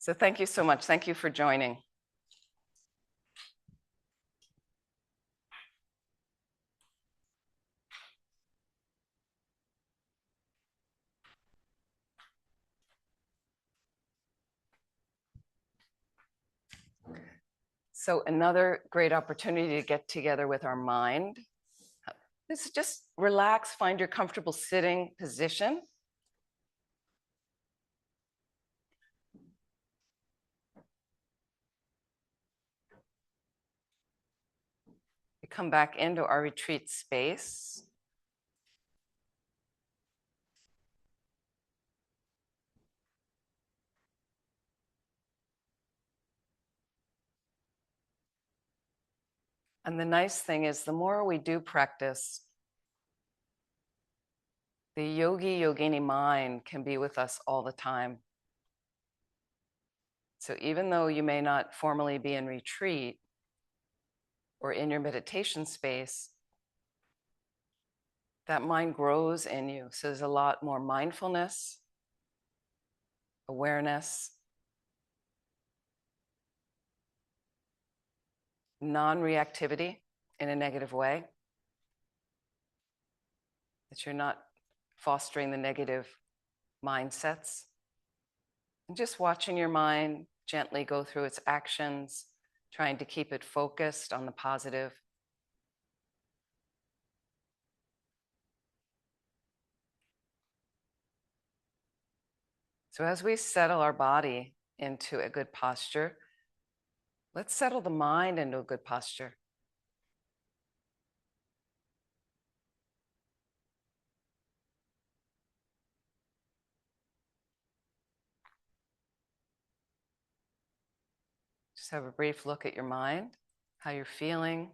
So thank you so much. Thank you for joining. So another great opportunity to get together with our mind. This is just relax, find your comfortable sitting position. We come back into our retreat space. And the nice thing is, the more we do practice, the yogi yogini mind can be with us all the time. So even though you may not formally be in retreat or in your meditation space, that mind grows in you. So there's a lot more mindfulness, awareness, non-reactivity in a negative way, that you're not fostering the negative mindsets. And just watching your mind gently go through its actions, trying to keep it focused on the positive. So as we settle our body into a good posture, let's settle the mind into a good posture. Just have a brief look at your mind, how you're feeling.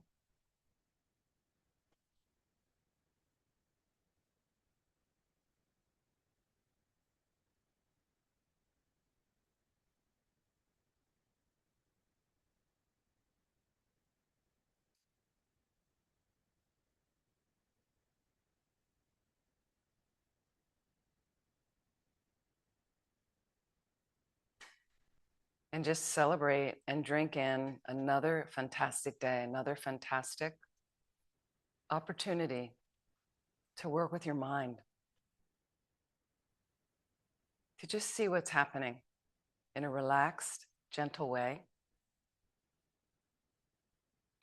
And just celebrate and drink in another fantastic day, another fantastic opportunity to work with your mind, to just see what's happening in a relaxed, gentle way,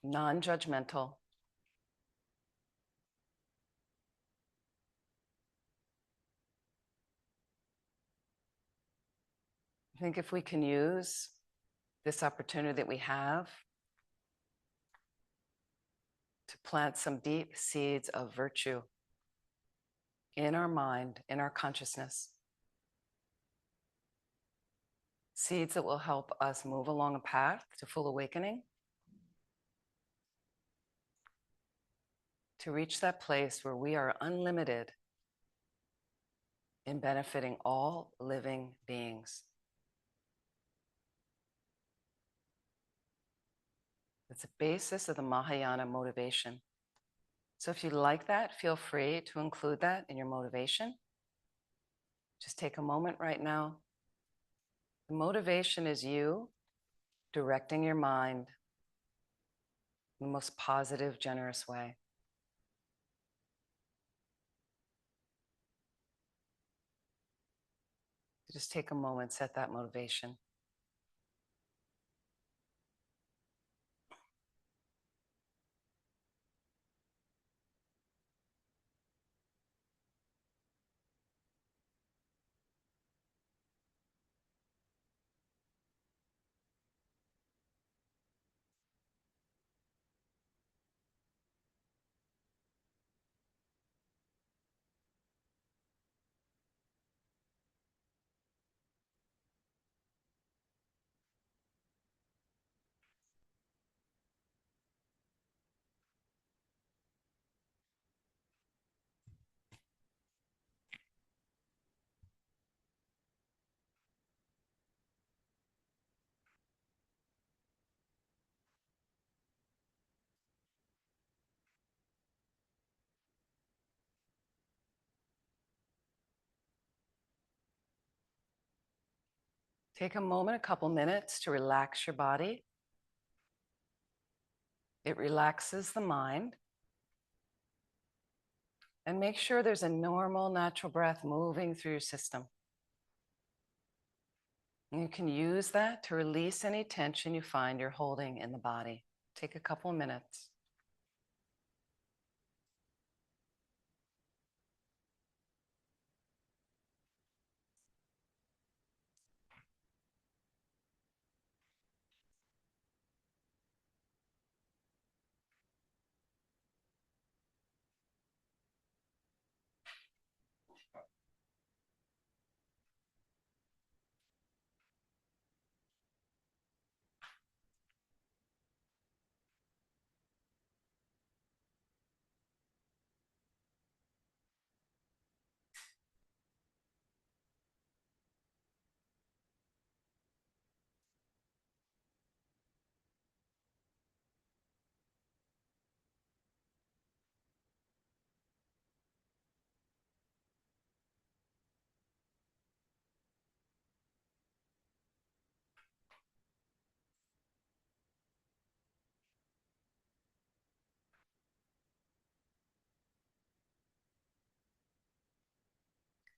non-judgmental. I think if we can use this opportunity that we have to plant some deep seeds of virtue in our mind, in our consciousness, seeds that will help us move along a path to full awakening, to reach that place where we are unlimited in benefiting all living beings. It's the basis of the Mahayana motivation. So if you like that, feel free to include that in your motivation. Just take a moment right now. The motivation is you directing your mind in the most positive, generous way. Just take a moment, set that motivation. Take a moment, a couple minutes to relax your body. It relaxes the mind. And make sure there's a normal, natural breath moving through your system. And you can use that to release any tension you find you're holding in the body. Take a couple minutes.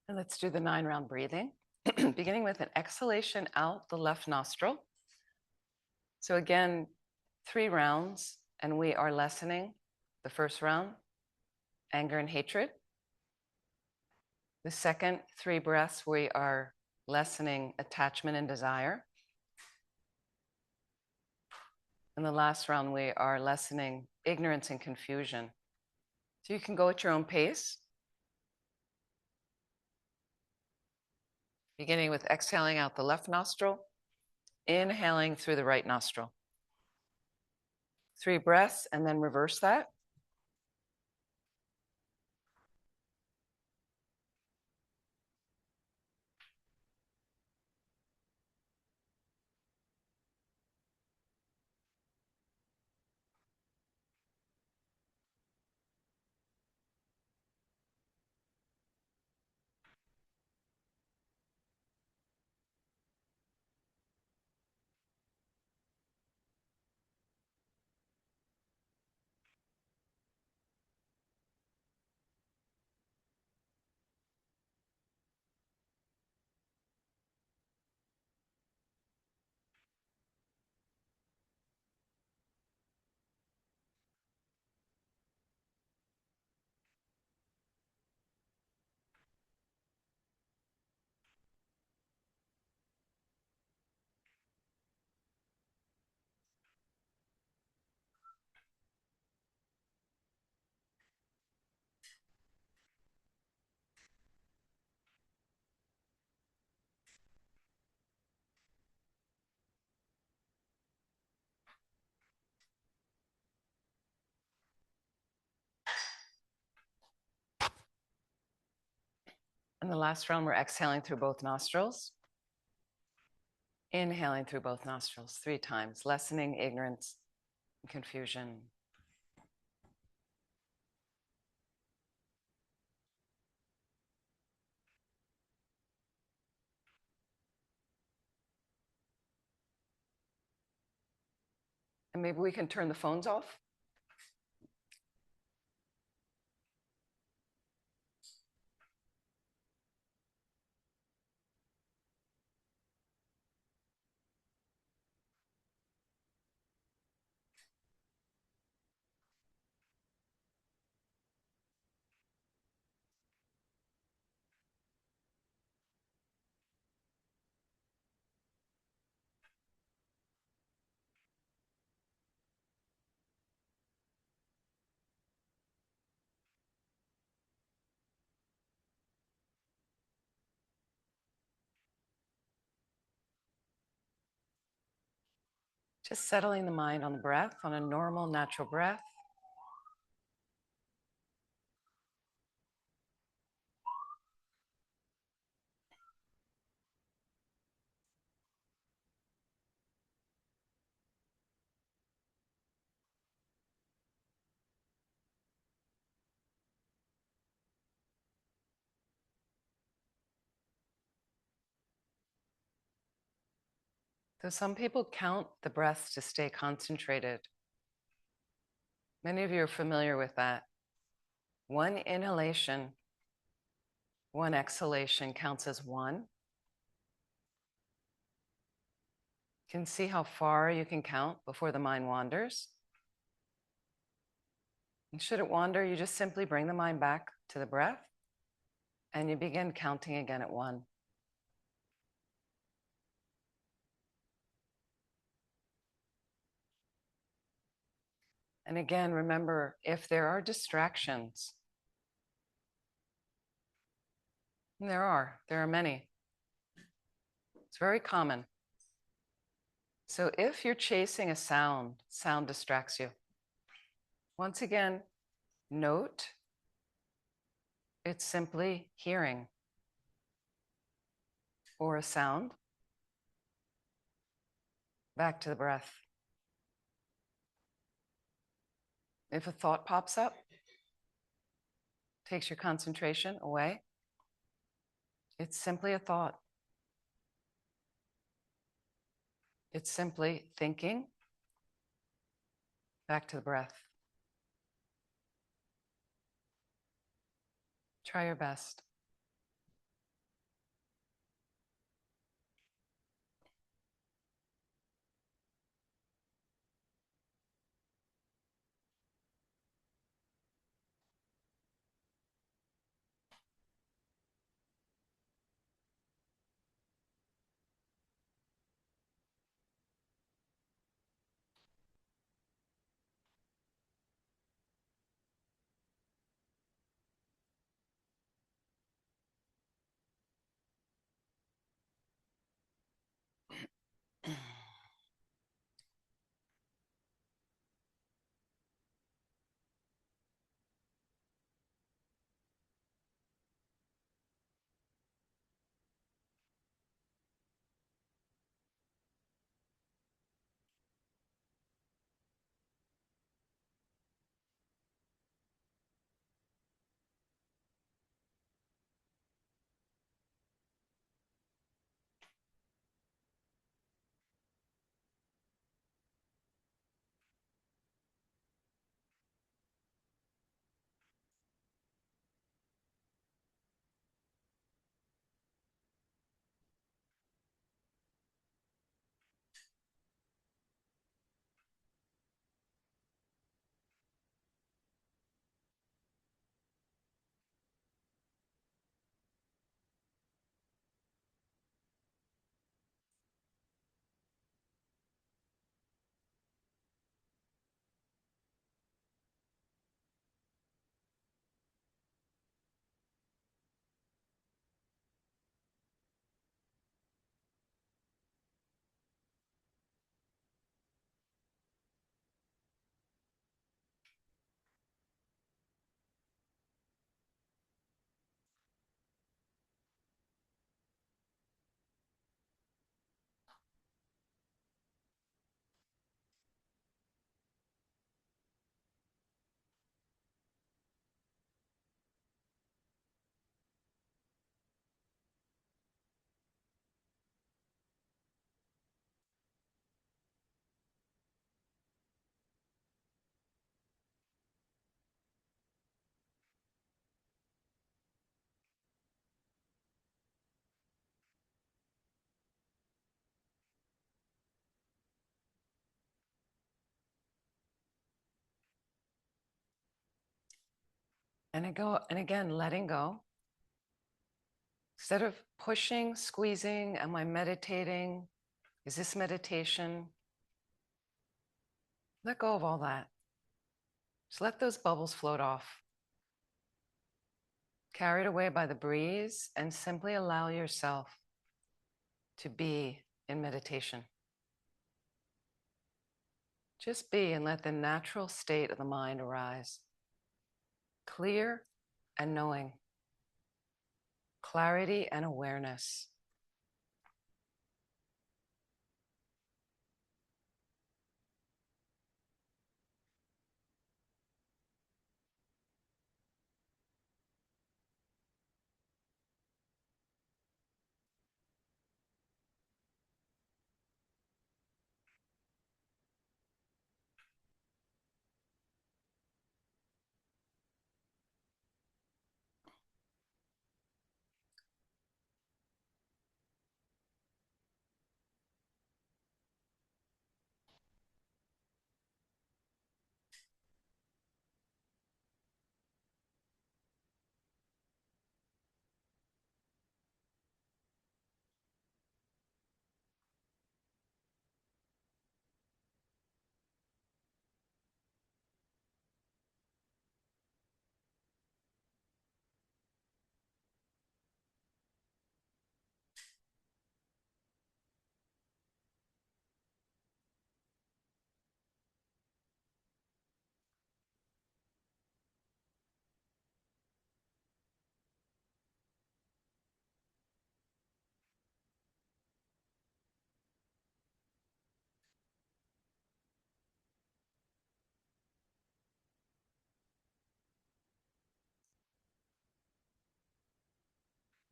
And let's do the 9-round breathing, beginning with an exhalation out the left nostril. So again, 3 rounds, and we are lessening the first round, anger and hatred. The second 3 breaths, we are lessening attachment and desire. And the last round, we are lessening ignorance and confusion. So you can go at your own pace. Beginning with exhaling out the left nostril, inhaling through the right nostril. 3 breaths, and then reverse that. And the last round, we're exhaling through both nostrils. Inhaling through both nostrils 3 times, lessening ignorance and confusion. And maybe we can turn the phones off. Just settling the mind on the breath, on a normal, natural breath. So some people count the breaths to stay concentrated. Many of you are familiar with that. One inhalation, one exhalation counts as one. You can see how far you can count before the mind wanders. And should it wander, you just simply bring the mind back to the breath and you begin counting again at one. And again, remember, if there are distractions, and there are many. It's very common. So if you're chasing a sound distracts you. Once again, note, it's simply hearing or a sound. Back to the breath. If a thought pops up, takes your concentration away, it's simply a thought. It's simply thinking. Back to the breath. Try your best. And again, letting go. Instead of pushing, squeezing, am I meditating? Is this meditation? Let go of all that. Just let those bubbles float off. Carried away by the breeze, and simply allow yourself to be in meditation. Just be and let the natural state of the mind arise. Clear and knowing. Clarity and awareness.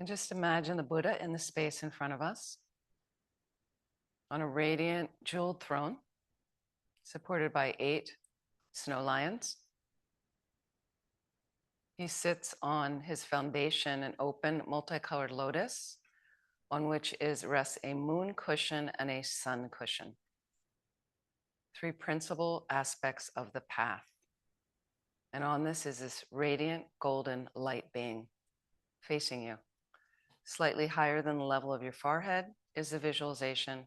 And just imagine the Buddha in the space in front of us on a radiant jeweled throne, supported by 8 snow lions. He sits on his foundation, an open multicolored lotus, on which rests a moon cushion and a sun cushion. 3 principal aspects of the path. And on this is this radiant golden light being facing you. Slightly higher than the level of your forehead is the visualization,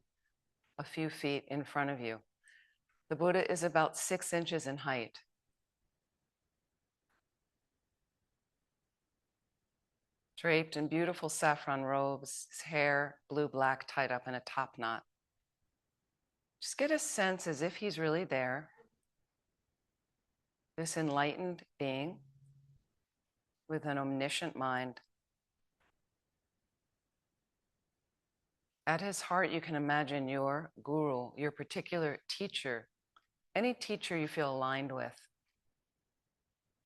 a few feet in front of you. The Buddha is about 6 inches in height. Draped in beautiful saffron robes, his hair blue-black tied up in a top knot. Just get a sense as if he's really there, this enlightened being with an omniscient mind. At his heart, you can imagine your guru, your particular teacher, any teacher you feel aligned with.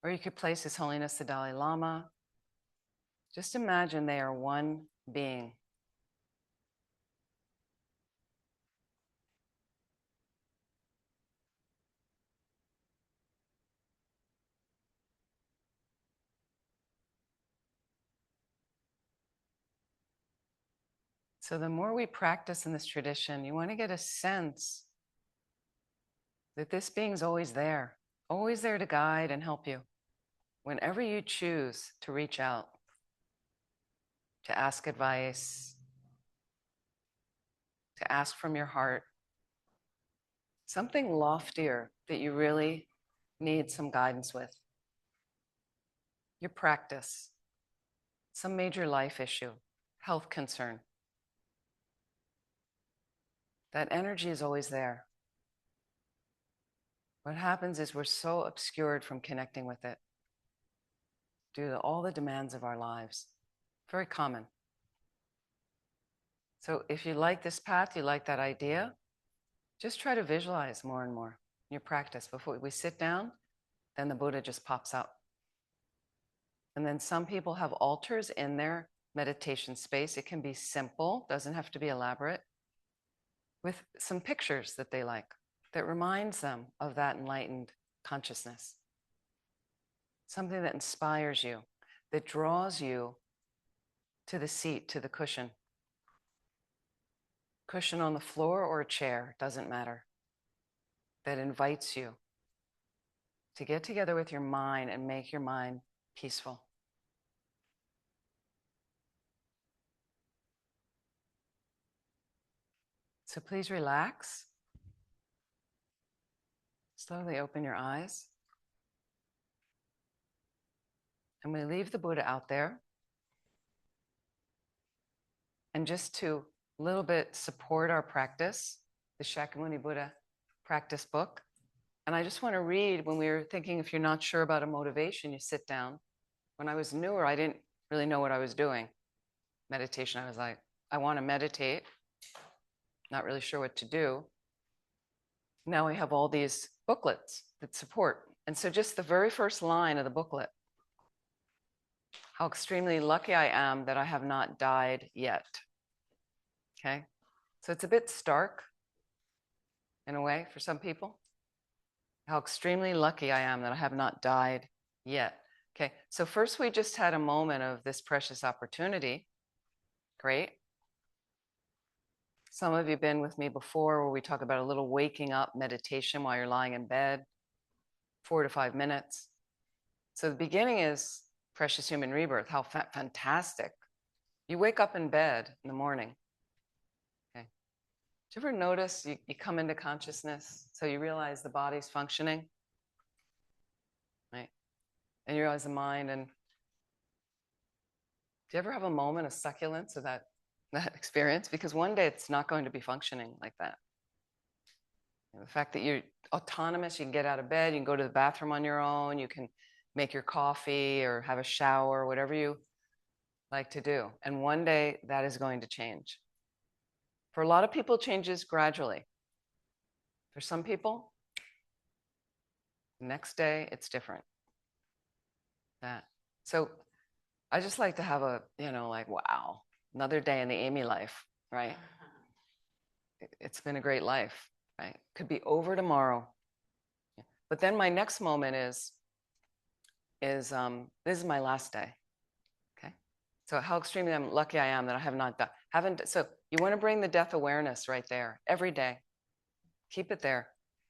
Or you could place His Holiness the Dalai Lama. Just imagine they are one being. So the more we practice in this tradition, you want to get a sense that this being's always there to guide and help you. Whenever you choose to reach out, to ask advice, to ask from your heart, something loftier that you really need some guidance with, your practice, some major life issue, health concern, that energy is always there. What happens is we're so obscured from connecting with it due to all the demands of our lives. Very common. So if you like this path, you like that idea, just try to visualize more and more in your practice. Before we sit down, then the Buddha just pops up. And then some people have altars in their meditation space. It can be simple, doesn't have to be elaborate, with some pictures that they like, that reminds them of that enlightened consciousness. Something that inspires you, that draws you to the seat, to the cushion. Cushion on the floor or a chair, doesn't matter. That invites you to get together with your mind and make your mind peaceful. So please relax. Slowly open your eyes. And we leave the Buddha out there. And just to a little bit support our practice, the Shakyamuni Buddha practice book. And I just want to read, when we were thinking, if you're not sure about a motivation, you sit down. When I was newer, I didn't really know what I was doing. Meditation, I was like, I want to meditate. Not really sure what to do. Now we have all these booklets that support. And so just the very first line of the booklet, how extremely lucky I am that I have not died yet. Okay? So it's a bit stark in a way for some people. How extremely lucky I am that I have not died yet. Okay, so first we just had a moment of this precious opportunity. Great. Some of you have been with me before where we talk about a little waking up meditation while you're lying in bed, 4 to 5 minutes. So the beginning is precious human rebirth. How fantastic. You wake up in bed in the morning. Okay. Do you ever notice you come into consciousness, so you realize the body's functioning, right? And you realize the mind. And do you ever have a moment of succulence of that experience? Because one day it's not going to be functioning like that. And the fact that you're autonomous, you can get out of bed, you can go to the bathroom on your own, you can make your coffee or have a shower, whatever you like to do. And one day that is going to change. For a lot of people, it changes gradually. For some people, the next day it's different. So I just like to have a, like, wow, another day in the Amy life, right? It's been a great life, right? Could be over tomorrow. But then my next moment is this is my last day. Okay. So how extremely lucky I am that I have not done, haven't. So you want to bring the death awareness right there every day. Keep it there.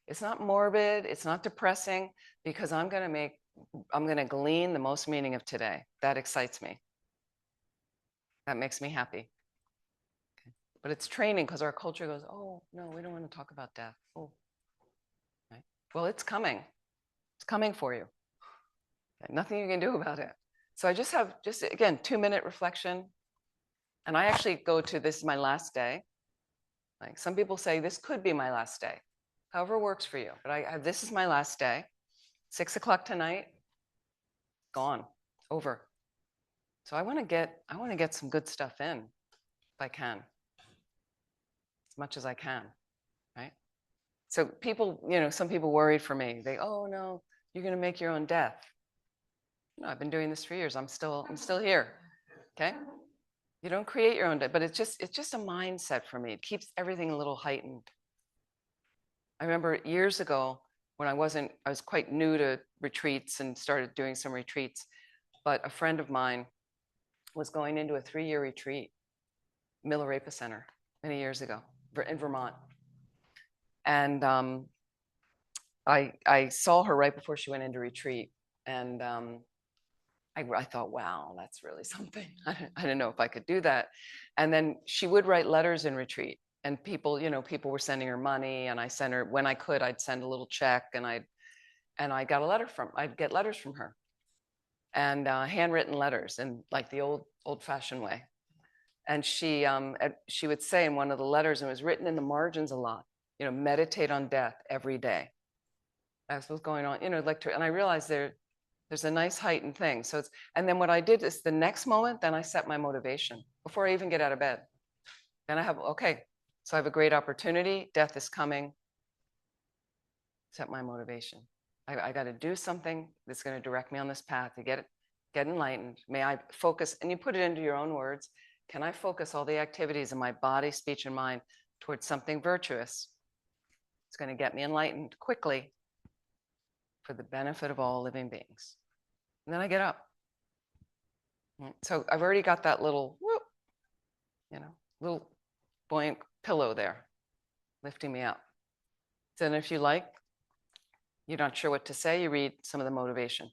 It's not morbid. It's not depressing, because I'm going to glean the most meaning of today. That excites me. That makes me happy. Okay. But it's training, because our culture goes, oh, no, we don't want to talk about death. Oh, right. Well, it's coming. It's coming for you. Okay. Nothing you can do about it. So I just have, again, 2-minute reflection. And I actually go to, this is my last day. Like some people say, this could be my last day. However works for you. But this is my last day. 6 o'clock tonight, gone, over. So I want to get some good stuff in, if I can, as much as I can, right? So people, some people worried for me. Oh no, you're going to make your own death. No, I've been doing this for years. I'm still here. Okay. You don't create your own death, but it's just a mindset for me. It keeps everything a little heightened. I remember years ago when I was quite new to retreats and started doing some retreats, but a friend of mine was going into a 3-year retreat, Milarepa Center, many years ago in Vermont. And I saw her right before she went into retreat. And I thought, wow, that's really something. I didn't know if I could do that. And then she would write letters in retreat. And people were sending her money. And I sent her, when I could, I'd send a little check. And I'd get letters from her. And handwritten letters in like the old-fashioned way. And she would say in one of the letters, and it was written in the margins a lot, meditate on death every day. That's what's going on, and I realized there's a nice heightened thing. So and then what I did is the next moment, then I set my motivation before I even get out of bed. Then I have, okay, so I have a great opportunity. Death is coming. Set my motivation. I got to do something that's going to direct me on this path to get enlightened. May I focus, and you put it into your own words. Can I focus all the activities in my body, speech, and mind towards something virtuous? It's going to get me enlightened quickly for the benefit of all living beings. And then I get up. So I've already got that little whoop, little buoyant pillow there, lifting me up. Then if you like, you're not sure what to say, you read some of the motivation.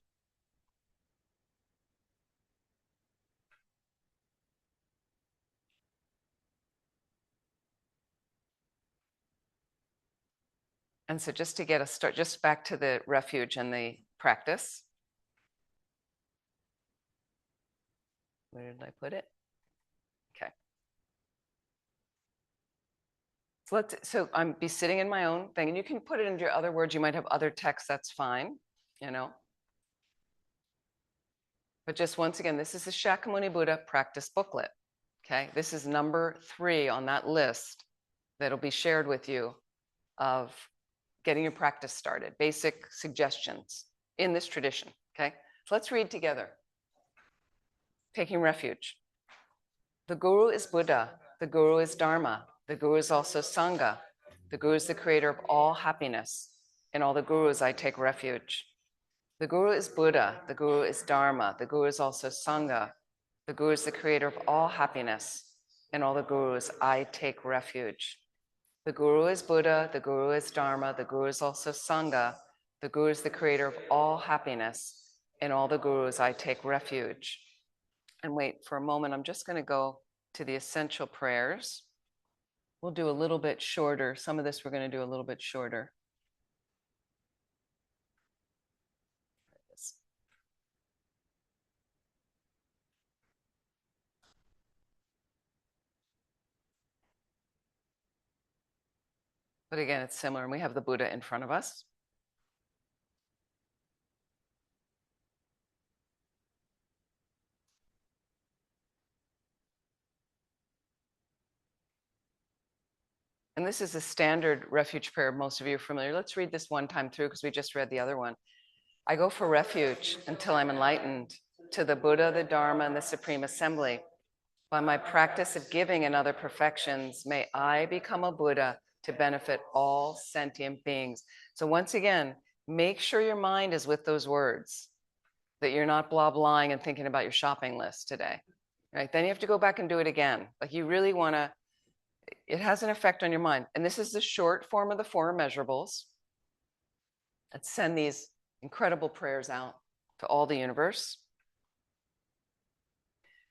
And so just to get us started, just back to the refuge and the practice. Where did I put it? Okay. So I'm be sitting in my own thing, and you can put it into your other words. You might have other texts, that's fine, But just once again, this is the Shakyamuni Buddha practice booklet. Okay, this is number 3 on that list that'll be shared with you of getting your practice started, basic suggestions in this tradition. Okay, so let's read together. Taking refuge. The Guru is Buddha, the Guru is Dharma, the Guru is also Sangha, the Guru is the creator of all happiness. In all the Gurus I take refuge. The Guru is Buddha, the Guru is Dharma, the Guru is also Sangha, the Guru is the creator of all happiness. In all the Gurus I take refuge. The Guru is Buddha, the Guru is Dharma, the Guru is also Sangha, the Guru is the creator of all happiness. In all the Gurus I take refuge. And wait for a moment, I'm just going to go to the essential prayers. We'll do a little bit shorter. Some of this we're going to do a little bit shorter. But again, it's similar, and we have the Buddha in front of us. And this is a standard refuge prayer. Most of you are familiar. Let's read this one time through because we just read the other one. I go for refuge until I'm enlightened. to the Buddha, the Dharma, and the Supreme Assembly. By my practice of giving and other perfections, may I become a Buddha to benefit all sentient beings. So once again, make sure your mind is with those words, that you're not blah blahing and thinking about your shopping list today. Right? Then you have to go back and do it again. Like you really want to, it has an effect on your mind. And this is the short form of the four immeasurables. Let's send these incredible prayers out to all the universe.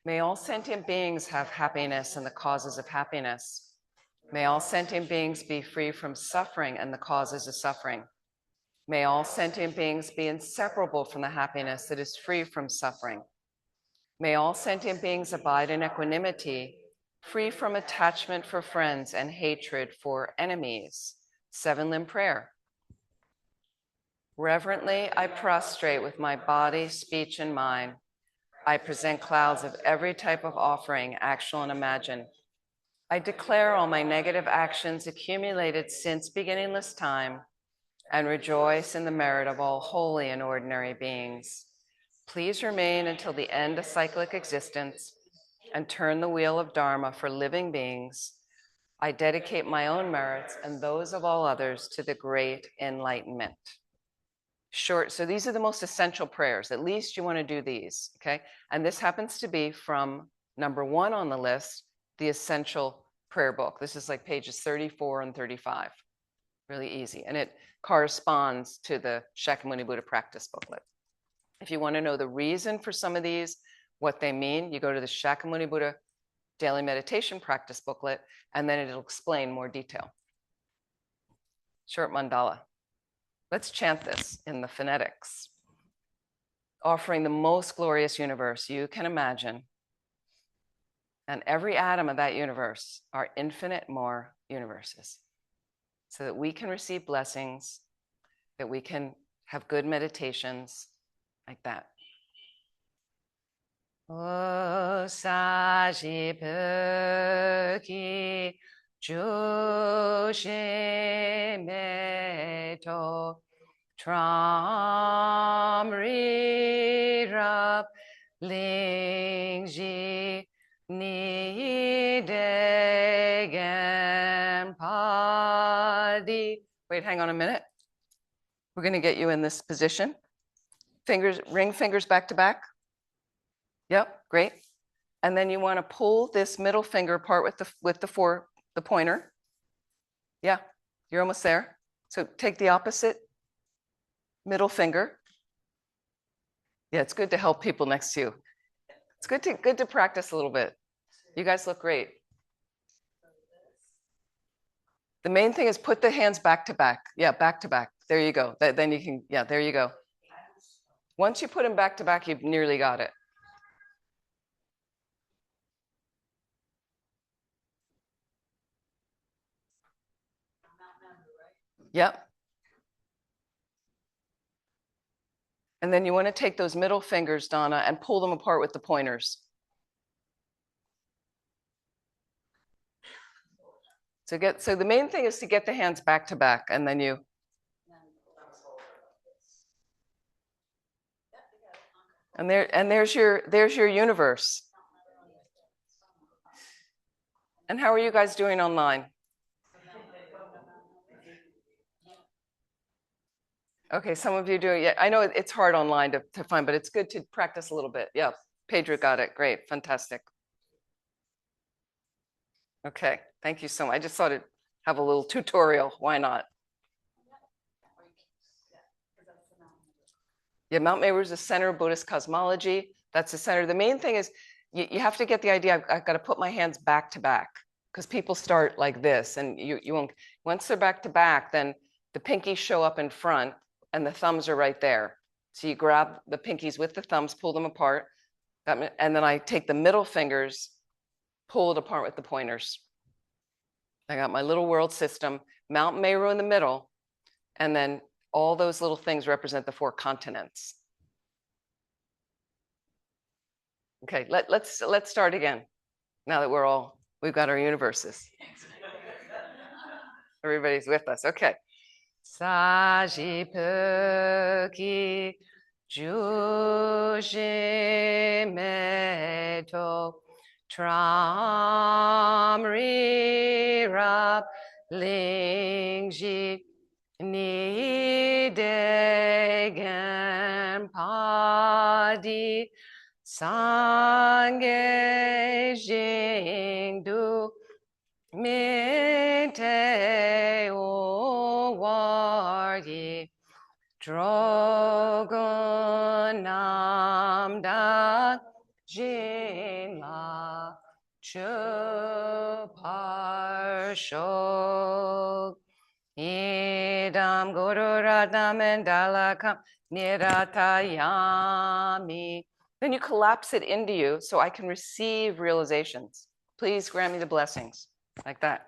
May all sentient beings have happiness and the causes of happiness. May all sentient beings be free from suffering and the causes of suffering. May all sentient beings be inseparable from the happiness that is free from suffering. May all sentient beings abide in equanimity, free from attachment for friends and hatred for enemies. 7-limb prayer. Reverently, I prostrate with my body, speech, and mind. I present clouds of every type of offering, actual and imagined. I declare all my negative actions accumulated since beginningless time and rejoice in the merit of all holy and ordinary beings. Please remain until the end of cyclic existence and turn the wheel of Dharma for living beings. I dedicate my own merits and those of all others to the great enlightenment. Short, so these are the most essential prayers. At least you want to do these, okay? And this happens to be from number 1 on the list, the essential prayer book. This is like pages 34 and 35. Really easy. And it corresponds to the Shakyamuni Buddha practice booklet. If you want to know the reason for some of these, what they mean, you go to the Shakyamuni Buddha daily meditation practice booklet, and then it'll explain more detail. Short mandala. Let's chant this in the phonetics. Offering the most glorious universe you can imagine, and every atom of that universe are infinite more universes, so that we can receive blessings, that we can have good meditations like that. O Sajipaki Jushimeto Tramrirap Lingji Nidegen Padi. Wait, hang on a minute. We're going to get you in this position. Fingers, ring fingers back to back. Yep, great. And then you want to pull this middle finger apart with the pointer. Yeah, you're almost there. So take the opposite middle finger. Yeah, it's good to help people next to you. It's good to practice a little bit. You guys look great. The main thing is put the hands back to back. Yeah, back to back. There you go. Then you can, yeah, there you go. Once you put them back to back, you've nearly got it. Yep. And then you want to take those middle fingers, Donna, and pull them apart with the pointers. So the main thing is to get the hands back to back, and then you. And there's your universe. And how are you guys doing online? Okay, some of you do it. Yeah, I know it's hard online to find, but it's good to practice a little bit. Yeah, Pedro got it. Great, fantastic. Okay, thank you so much. I just thought I'd have a little tutorial. Why not? Yeah, Mount Meru is the center of Buddhist cosmology. That's the center. The main thing is you have to get the idea, I've got to put my hands back to back, because people start like this, and you won't. Once they're back to back, then the pinkies show up in front, and the thumbs are right there. So you grab the pinkies with the thumbs, pull them apart, and then I take the middle fingers, pull it apart with the pointers. I got my little world system, Mount Meru in the middle, and then all those little things represent the 4 continents. Okay, let's start again. Now that we've got our universes. Everybody's with us. Okay. Sajipaki Juji meto tram ri rap lingji ni degen padi sange jingdu minte o wardi drogon nam da jing la chu parshok idam guru ratnam mandala kam niratayami. Then you collapse it into you so I can receive realizations. Please grant me the blessings, like that.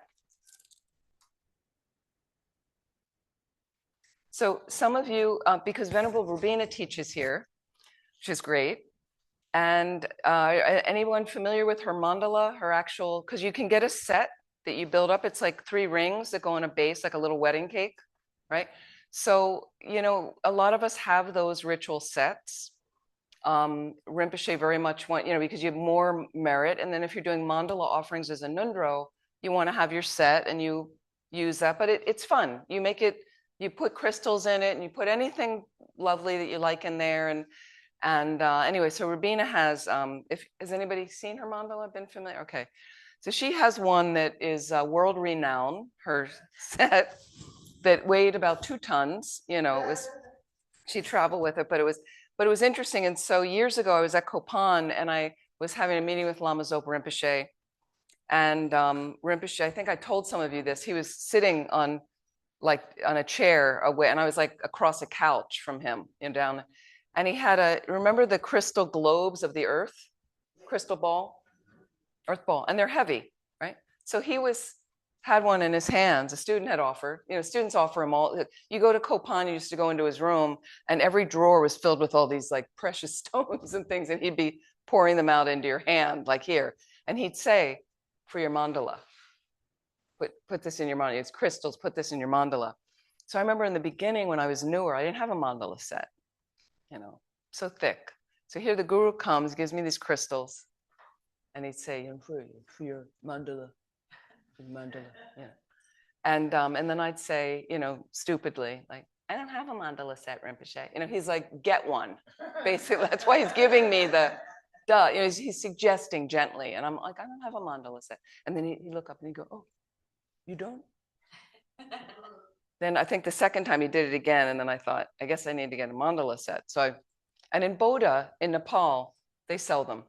So some of you, because Venerable Rubina teaches here, which is great. And anyone familiar with her mandala, her actual, because you can get a set that you build up. It's like 3 rings that go on a base, like a little wedding cake, right? So, you know, a lot of us have those ritual sets. Rinpoche very much want, you know, because you have more merit. And then if you're doing mandala offerings as a nundro, you want to have your set and you use that. But it's fun. You make it, you put crystals in it and you put anything lovely that you like in there. And anyway, so Rubina has, has anybody seen her mandala, been familiar? Okay. So she has one that is world renowned, her set that weighed about 2 tons, you know, it was, she traveled with it, but it was interesting. And so years ago, I was at Kopan and I was having a meeting with Lama Zopa Rinpoche. And Rinpoche, I think I told some of you this, he was sitting on a chair away, and I was like across a couch from him, you know, down. And he had remember the crystal globes of the earth, crystal ball, earth ball, and they're heavy, right? So he had one in his hands. A student had offered, you know, students offer him all. You go to Kopan, you used to go into his room, and every drawer was filled with all these like precious stones and things, and he'd be pouring them out into your hand, like here. And he'd say, for your mandala, put this in your mandala. It's crystals, put this in your mandala. So I remember in the beginning when I was newer, I didn't have a mandala set, you know, so thick. So here the guru comes, gives me these crystals, and he'd say, you know, for your mandala, yeah. And then I'd say, you know, stupidly, like, I don't have a mandala set, Rinpoche. You know, he's like, get one. Basically, that's why he's giving me the, duh. You know, he's suggesting gently, and I'm like, I don't have a mandala set. And then he'd look up and he'd go, oh, you don't? Then I think the second time he did it again, and then I thought, I guess I need to get a mandala set. And in Bodha, in Nepal, they sell them.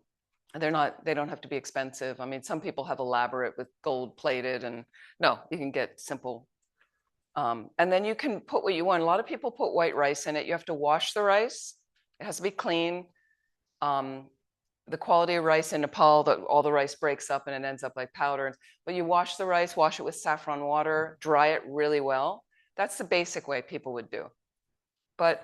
They don't have to be expensive. I mean, some people have elaborate with gold plated, and no, you can get simple. And then you can put what you want. A lot of people put white rice in it. You have to wash the rice. It has to be clean. The quality of rice in Nepal, all the rice breaks up and it ends up like powder. But you wash the rice, wash it with saffron water, dry it really well. That's the basic way people would do. But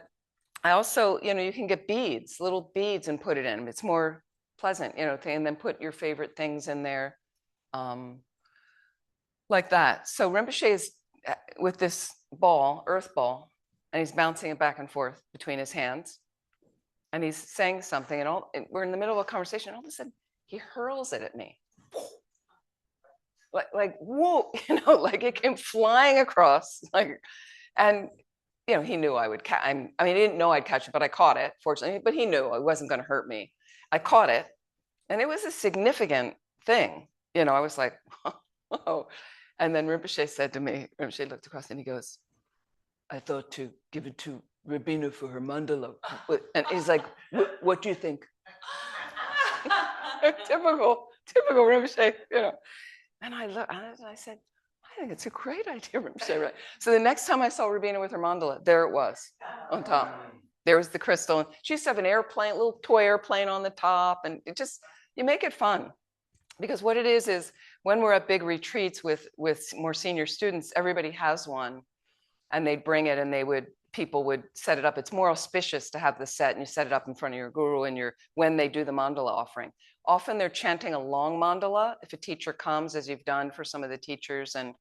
I also, you know, you can get beads, little beads, and put it in. It's more pleasant, you know, and then put your favorite things in there, like that. So Rinpoche is with this ball, earth ball, and he's bouncing it back and forth between his hands. And he's saying something, and we're in the middle of a conversation, and all of a sudden he hurls it at me. Like whoa, you know, like it came flying across, like, and you know, he knew I would catch. I mean, he didn't know I'd catch it, but I caught it, fortunately. But he knew it wasn't going to hurt me. I caught it, and it was a significant thing. You know, I was like, whoa. And then Rinpoche said to me, Rinpoche looked across and he goes, I thought to give it to Rabina for her mandala. And he's like, what do you think? typical Rinpoche, you know. And I looked, and I said, I think it's a great idea, Rinpoche. Right? So the next time I saw Rabina with her mandala, there it was on top. There was the crystal. She used to have an airplane, little toy airplane on the top. And it just, you make it fun. Because what it is when we're at big retreats with more senior students, everybody has one. And they'd bring it and people would set it up. It's more auspicious to have the set and you set it up in front of your guru and when they do the mandala offering. Often they're chanting a long mandala if a teacher comes, as you've done for some of the teachers, and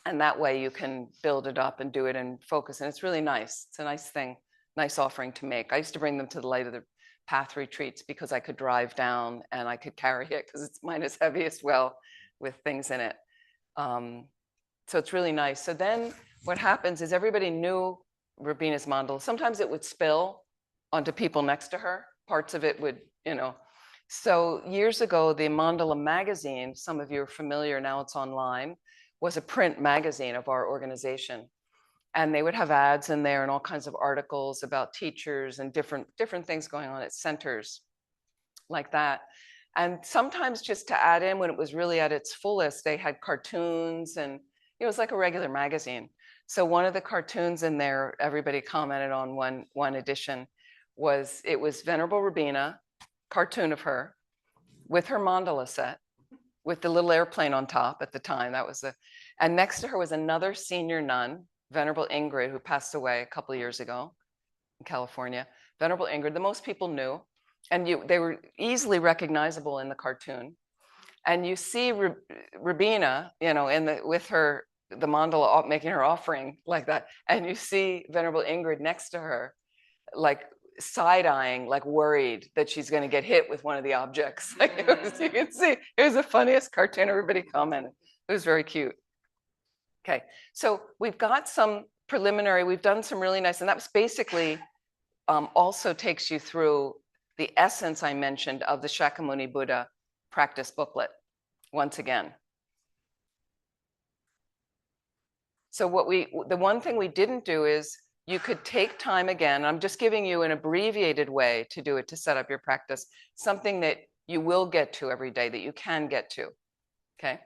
that way you can build it up and do it in focus. And it's really nice. It's a nice thing nice offering to make. I used to bring them to the Light of the Path retreats because I could drive down and I could carry it because mine is heavy as well with things in it. So it's really nice. So then what happens is everybody knew Rabina's mandala. Sometimes it would spill onto people next to her. Parts of it would, So years ago, the Mandala magazine, some of you are familiar, now it's online, was a print magazine of our organization. And they would have ads in there and all kinds of articles about teachers and different things going on at centers like that. And sometimes just to add in when it was really at its fullest, they had cartoons and it was like a regular magazine. So one of the cartoons in there, everybody commented on one edition, was Venerable Rabina, cartoon of her, with her mandala set, with the little airplane on top at the time. And next to her was another senior nun, Venerable Ingrid, who passed away a couple of years ago in California. Venerable Ingrid, the most people knew, and they were easily recognizable in the cartoon. And you see Rabina, with her, the mandala making her offering like that. And you see Venerable Ingrid next to her, like side-eyeing, like worried that she's going to get hit with one of the objects. You can see, it was the funniest cartoon. Everybody commented. It was very cute. Okay, so we've got some preliminary, we've done some really nice, and that was basically also takes you through the essence I mentioned of the Shakyamuni Buddha practice booklet once again. So the one thing we didn't do is you could take time again. I'm just giving you an abbreviated way to do it, to set up your practice, something that you will get to every day, that you can get to, okay?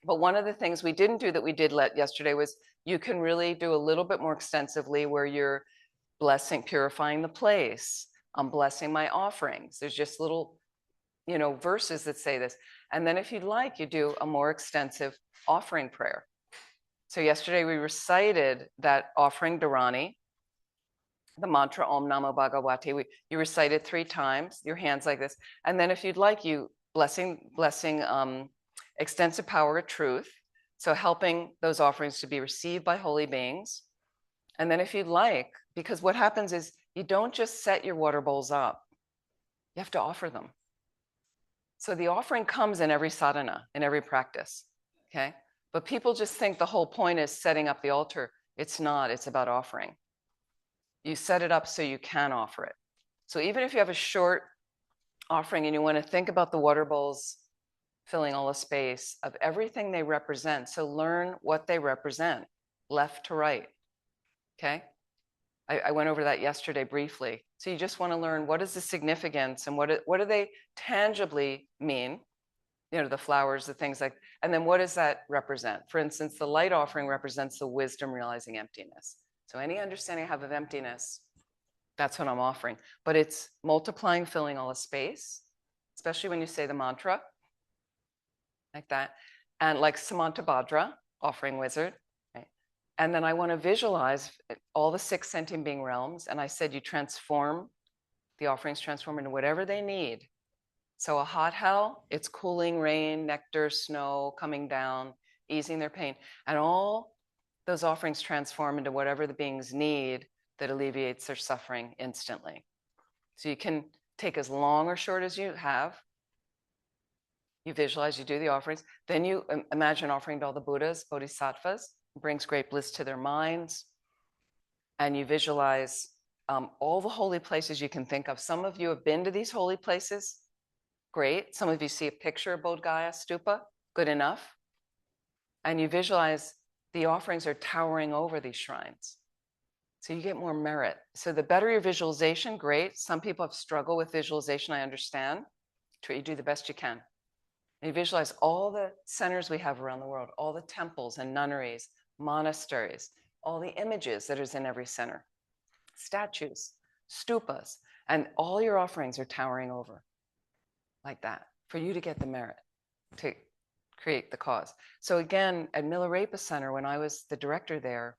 But one of the things we didn't do that we did yesterday was you can really do a little bit more extensively where you're blessing, purifying the place. I'm blessing my offerings. There's just little, verses that say this. And then if you'd like, you do a more extensive offering prayer. So yesterday we recited that offering Dharani, the mantra Om Namo Bhagavate. You recite it 3 times, your hands like this. And then if you'd like, you blessing extensive power of truth. So helping those offerings to be received by holy beings. And then if you'd like, because what happens is you don't just set your water bowls up, you have to offer them. So the offering comes in every sadhana, in every practice, okay? But people just think the whole point is setting up the altar. It's not, it's about offering. You set it up so you can offer it. So even if you have a short offering and you want to think about the water bowls filling all the space of everything they represent. So learn what they represent, left to right, okay? I went over that yesterday briefly. So you just want to learn what is the significance and what do they tangibly mean? The flowers, the things like, and then what does that represent? For instance, the light offering represents the wisdom realizing emptiness. So any understanding I have of emptiness, that's what I'm offering. But it's multiplying, filling all the space, especially when you say the mantra, like that. And like Samantabhadra, offering wizard. Right? And then I want to visualize all the 6 sentient being realms. And I said you transform, the offerings transform into whatever they need. So a hot hell, it's cooling rain, nectar, snow coming down, easing their pain. And all those offerings transform into whatever the beings need that alleviates their suffering instantly. So you can take as long or short as you have. You visualize, you do the offerings. Then you imagine offering to all the Buddhas, Bodhisattvas, brings great bliss to their minds. And you visualize all the holy places you can think of. Some of you have been to these holy places. Great. Some of you see a picture of Bodh Gaya Stupa. Good enough. And you visualize the offerings are towering over these shrines. So you get more merit. So the better your visualization, great. Some people have struggled with visualization, I understand. You do the best you can. And you visualize all the centers we have around the world, all the temples and nunneries, monasteries, all the images that is in every center, statues, stupas, and all your offerings are towering over like that for you to get the merit to create the cause. So again, at Milarepa Center, when I was the director there,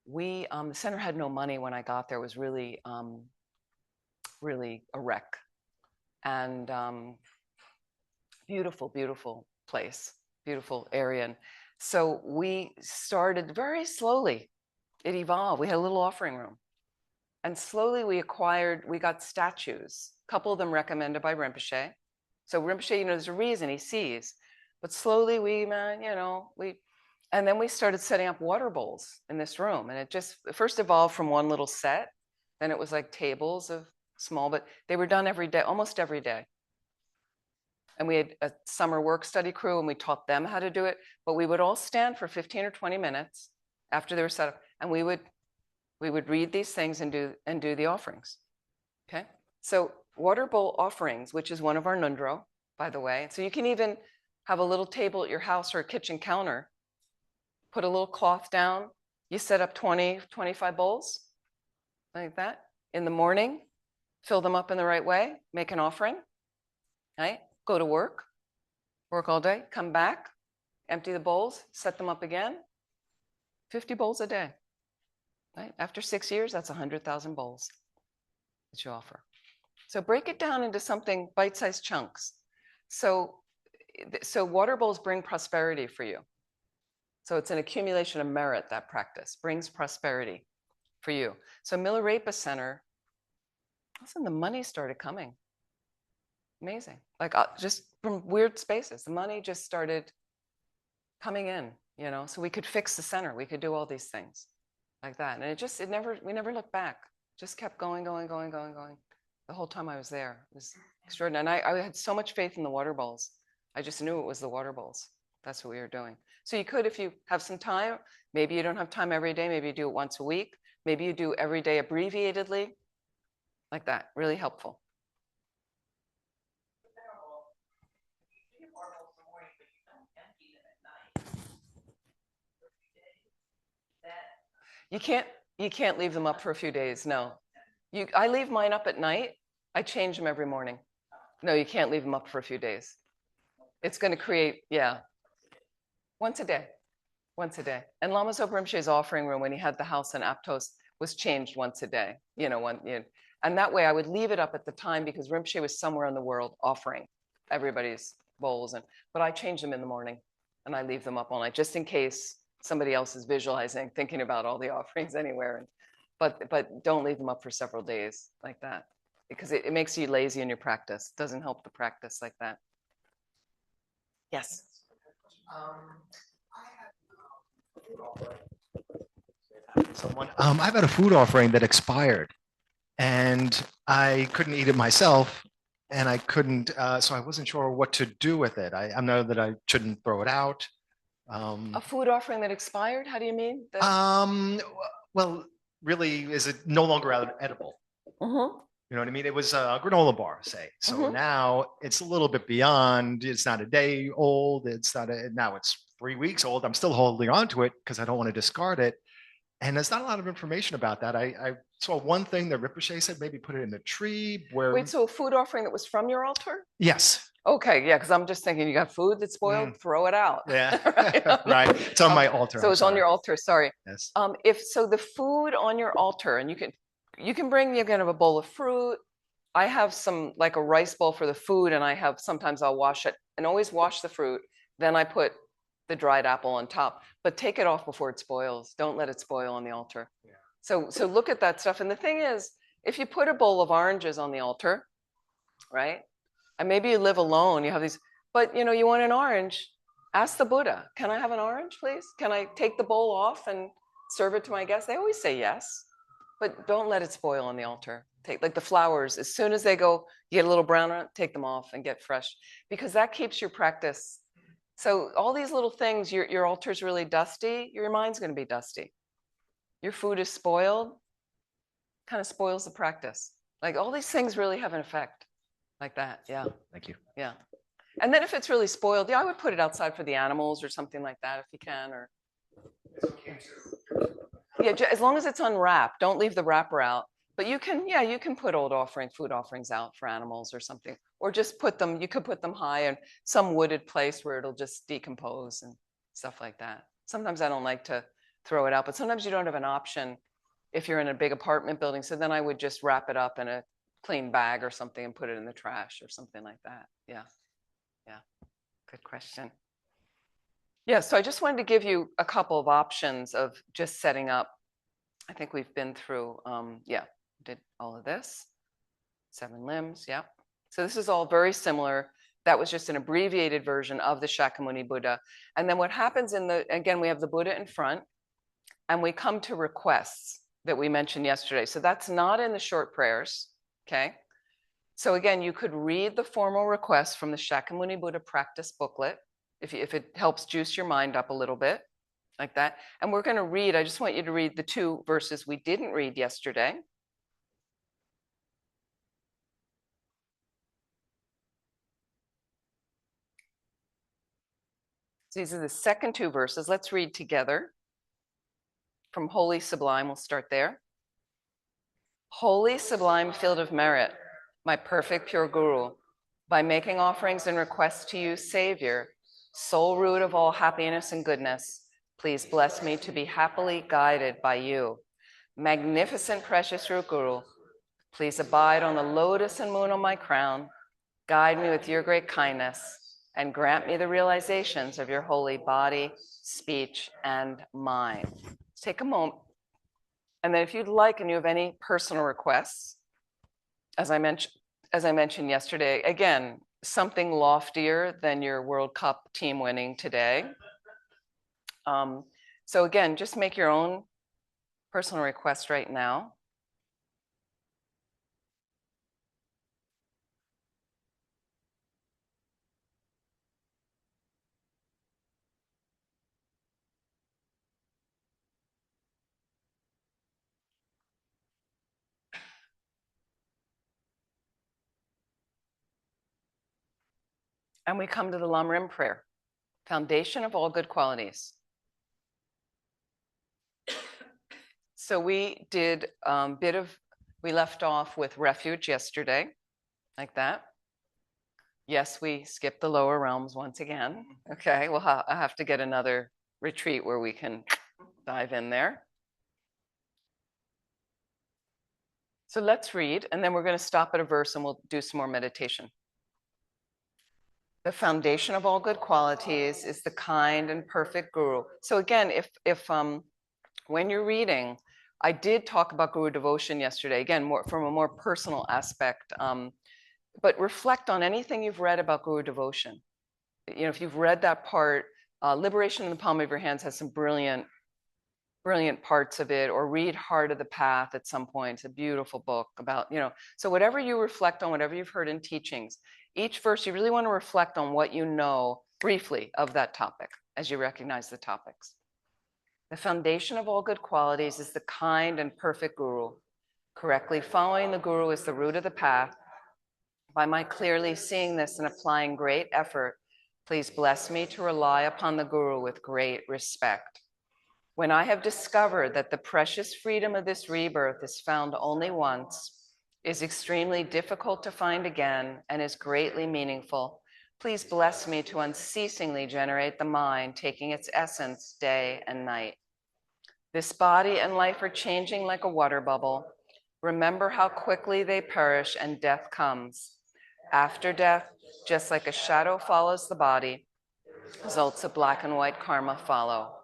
the center had no money when I got there. It was really, really a wreck. And beautiful, beautiful place, beautiful area. And so we started very slowly. It evolved. We had a little offering room. And slowly we got statues, a couple of them recommended by Rinpoche. So Rinpoche, there's a reason he sees. But slowly and then we started setting up water bowls in this room. And it just first evolved from one little set. Then it was like tables of small, but they were done every day, almost every day. And we had a summer work study crew and we taught them how to do it. But we would all stand for 15 or 20 minutes after they were set up. And we would read these things and do the offerings. Okay. So water bowl offerings, which is one of our Nundro, by the way. So you can even have a little table at your house or a kitchen counter, put a little cloth down. You set up 20, 25 bowls like that. In the morning, fill them up in the right way, make an offering, right? Go to work all day, come back, empty the bowls, set them up again. 50 bowls a day, right? After 6 years, that's 100,000 bowls that you offer. So break it down into something bite-sized chunks. So water bowls bring prosperity for you. So it's an accumulation of merit, that practice brings prosperity for you. So Milarepa Center, all of a sudden the money started coming. Amazing. Like just from weird spaces, the money just started coming in, so we could fix the center. We could do all these things like that. And we never looked back, just kept going. The whole time I was there. It was extraordinary. And I had so much faith in the water bowls. I just knew it was the water bowls. That's what we were doing. So you could, if you have some time, maybe you don't have time every day, maybe you do it once a week. Maybe you do every day abbreviatedly, like that. Really helpful. You can't leave them up for a few days. No, I leave mine up at night. I change them every morning. No, you can't leave them up for a few days. It's going to create, once a day. And Lama Zopa Rinpoche's offering room, when he had the house in Aptos, was changed once a day. And that way I would leave it up at the time because Rinpoche was somewhere in the world offering everybody's bowls. But I change them in the morning and I leave them up all night just in case somebody else is visualizing, thinking about all the offerings anywhere. But don't leave them up for several days like that because it makes you lazy in your practice. It doesn't help the practice like that. Yes. I've had a food offering that expired and I couldn't eat it myself and I couldn't, so I wasn't sure what to do with it. I know that I shouldn't throw it out. A food offering that expired? How do you mean? Well, really, is it no longer edible? Mm-hmm. You know what I mean? It was a granola bar, say. So now it's a little bit beyond. It's not a day old. Now it's 3 weeks old. I'm still holding on to it because I don't want to discard it. And there's not a lot of information about that. I saw one thing that Rinpoche said, maybe put it in a tree where. Wait, so a food offering that was from your altar? Yes. Okay, yeah, because I'm just thinking you got food that's spoiled, throw it out. Yeah, right. It's on my altar. So it's on your altar. Sorry. Yes. If so, the food on your altar, and you can bring a bowl of fruit. I have some like a rice bowl for the food, and sometimes I'll wash it, and always wash the fruit. Then I put the dried apple on top, but take it off before it spoils. Don't let it spoil on the altar. Yeah. So look at that stuff. And the thing is, if you put a bowl of oranges on the altar, right? And maybe you live alone, you have these, but you want an orange, ask the Buddha, can I have an orange, please? Can I take the bowl off and serve it to my guests? They always say yes, but don't let it spoil on the altar. Take like the flowers, as soon as they go, you get a little brown on it, take them off and get fresh, because that keeps your practice. So all these little things, your altar's really dusty, your mind's going to be dusty. Your food is spoiled, kind of spoils the practice. Like all these things really have an effect. Like that, yeah. Thank you. Yeah. And then if it's really spoiled, I would put it outside for the animals or something like that if you can. Or yeah, as long as it's unwrapped, don't leave the wrapper out. But you can put food offerings out for animals or something, or just you could put them high in some wooded place where it'll just decompose and stuff like that. Sometimes I don't like to throw it out, but sometimes you don't have an option if you're in a big apartment building. So then I would just wrap it up in a clean bag or something and put it in the trash or something like that. Yeah. Good question. Yeah, so I just wanted to give you a couple of options of just setting up. I think we've been through, Did all of this. 7 limbs, yeah. So this is all very similar. That was just an abbreviated version of the Shakyamuni Buddha. And then what happens again, we have the Buddha in front, and we come to requests that we mentioned yesterday. So that's not in the short prayers, okay? So again, you could read the formal requests from the Shakyamuni Buddha practice booklet if it helps juice your mind up a little bit, like that. And we're going to read, I just want you to read the 2 verses we didn't read yesterday. So these are the second 2 verses. Let's read together from Holy Sublime. We'll start there. Holy sublime field of merit, my perfect pure Guru, by making offerings and requests to you, Savior, sole root of all happiness and goodness, please bless me to be happily guided by you. Magnificent precious root Guru, please abide on the lotus and moon on my crown, guide me with your great kindness, and grant me the realizations of your holy body, speech, and mind. Let's take a moment. And then if you'd like and you have any personal requests, as I mentioned yesterday, again, something loftier than your World Cup team winning today. So again, just make your own personal request right now. And we come to the Lamrim prayer, foundation of all good qualities. So we did we left off with refuge yesterday, like that. Yes, we skipped the lower realms once again. Okay, well, I have to get another retreat where we can dive in there. So let's read, and then we're going to stop at a verse and we'll do some more meditation. The foundation of all good qualities is the kind and perfect Guru. So again, if when you're reading, I did talk about Guru devotion yesterday, again, more from a more personal aspect, but reflect on anything you've read about Guru devotion. You know, if you've read that part, Liberation in the Palm of Your Hands has some brilliant parts of it, or read Heart of the Path at some point. It's a beautiful book about, you know, so whatever you reflect on, whatever you've heard in teachings, each verse, you really want to reflect on what you know briefly of that topic as you recognize the topics. The foundation of all good qualities is the kind and perfect Guru. Correctly following the Guru is the root of the path. By my clearly seeing this and applying great effort, please bless me to rely upon the Guru with great respect. When I have discovered that the precious freedom of this rebirth is found only once, is extremely difficult to find again, and is greatly meaningful, please bless me to unceasingly generate the mind, taking its essence day and night. This body and life are changing like a water bubble. Remember how quickly they perish and death comes. After death, just like a shadow follows the body, results of black and white karma follow.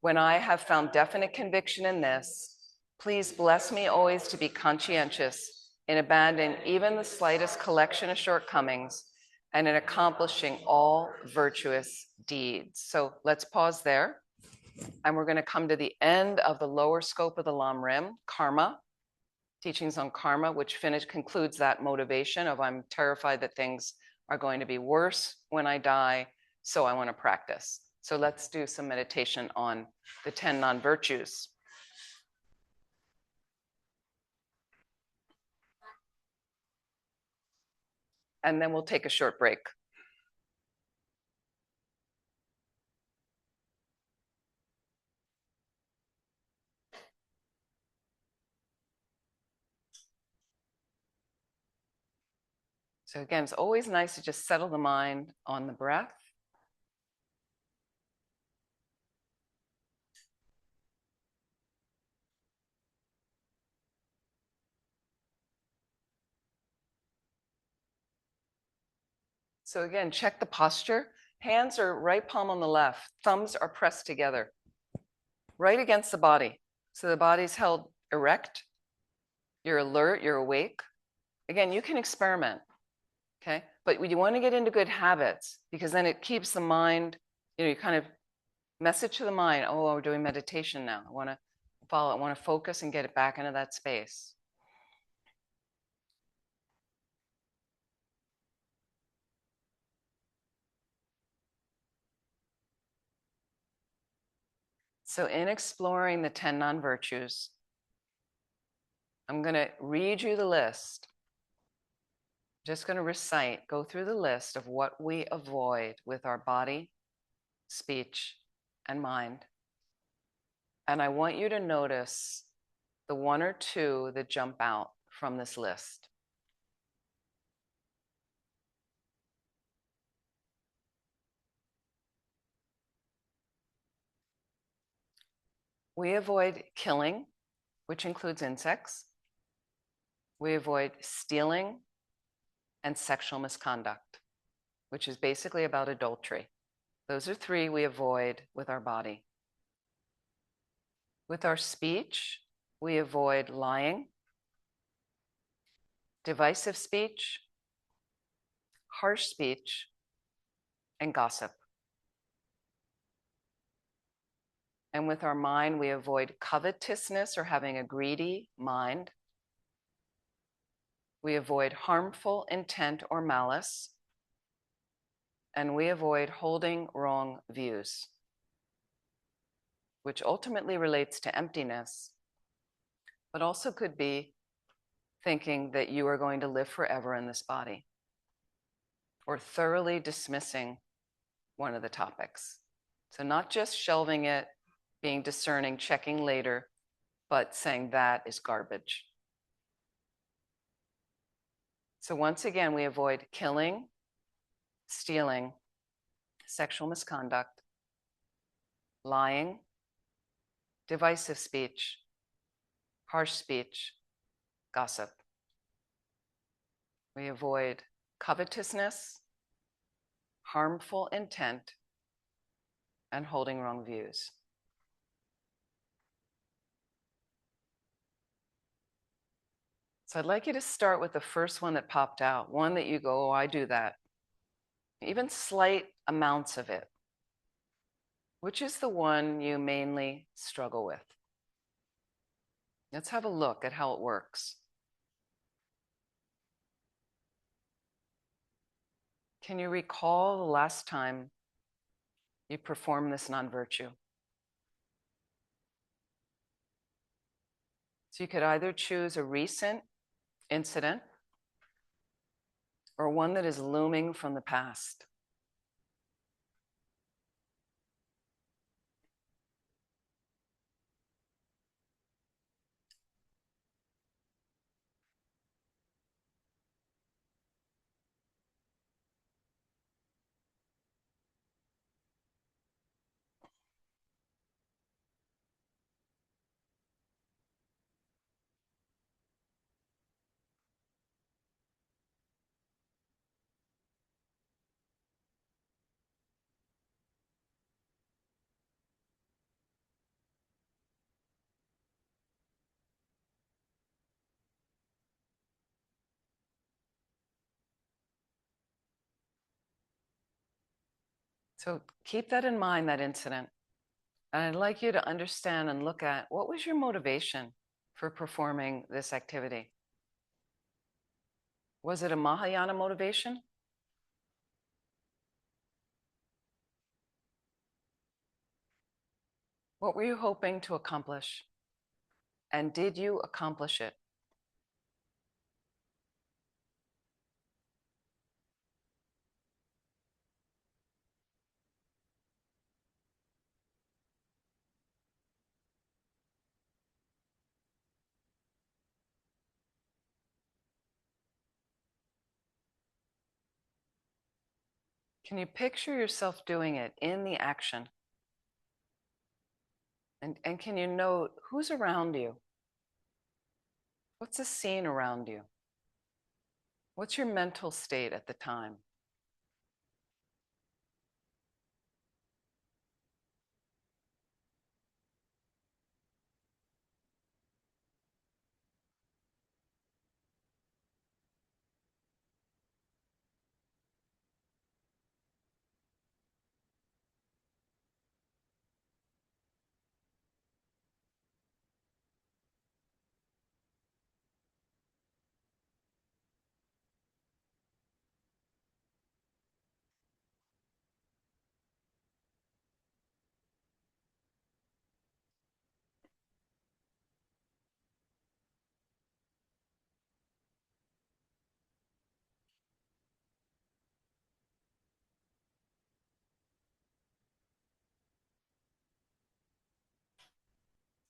When I have found definite conviction in this, please bless me always to be conscientious in abandoning even the slightest collection of shortcomings and in accomplishing all virtuous deeds. So let's pause there. And we're going to come to the end of the lower scope of the Lamrim, karma, teachings on karma, which concludes that motivation of I'm terrified that things are going to be worse when I die, so I want to practice. So let's do some meditation on the 10 non-virtues. And then we'll take a short break. So again, it's always nice to just settle the mind on the breath. So again, check the posture. Hands are right palm on the left. Thumbs are pressed together, right against the body. So the body's held erect. You're alert, you're awake. Again, you can experiment, okay? But you want to get into good habits because then it keeps the mind, you kind of message to the mind, oh, we're doing meditation now. I want to follow, I want to focus and get it back into that space. So in exploring the 10 non-virtues, I'm going to read you the list. Just going to recite, go through the list of what we avoid with our body, speech, and mind. And I want you to notice the one or two that jump out from this list. We avoid killing, which includes insects. We avoid stealing and sexual misconduct, which is basically about adultery. Those are three we avoid with our body. With our speech, we avoid lying, divisive speech, harsh speech, and gossip. And with our mind, we avoid covetousness or having a greedy mind. We avoid harmful intent or malice. And we avoid holding wrong views, which ultimately relates to emptiness, but also could be thinking that you are going to live forever in this body, or thoroughly dismissing one of the topics. So not just shelving it, being discerning, checking later, but saying that is garbage. So once again, we avoid killing, stealing, sexual misconduct, lying, divisive speech, harsh speech, gossip. We avoid covetousness, harmful intent, and holding wrong views. So I'd like you to start with the first one that popped out, one that you go, oh, I do that. Even slight amounts of it. Which is the one you mainly struggle with? Let's have a look at how it works. Can you recall the last time you performed this non-virtue? So you could either choose a recent incident or one that is looming from the past. So keep that in mind, that incident. And I'd like you to understand and look at what was your motivation for performing this activity? Was it a Mahayana motivation? What were you hoping to accomplish? And did you accomplish it? Can you picture yourself doing it in the action? And can you note who's around you? What's the scene around you? What's your mental state at the time?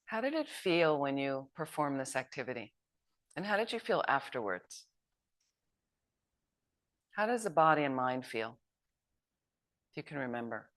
How did it feel when you performed this activity? And how did you feel afterwards? How does the body and mind feel? If you can remember.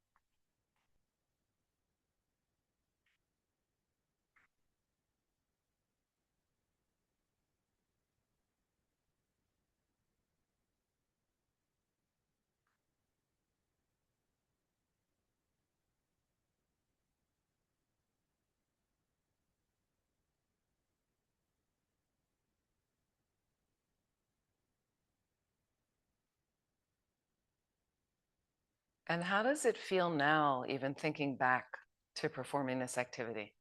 And how does it feel now, even thinking back to performing this activity?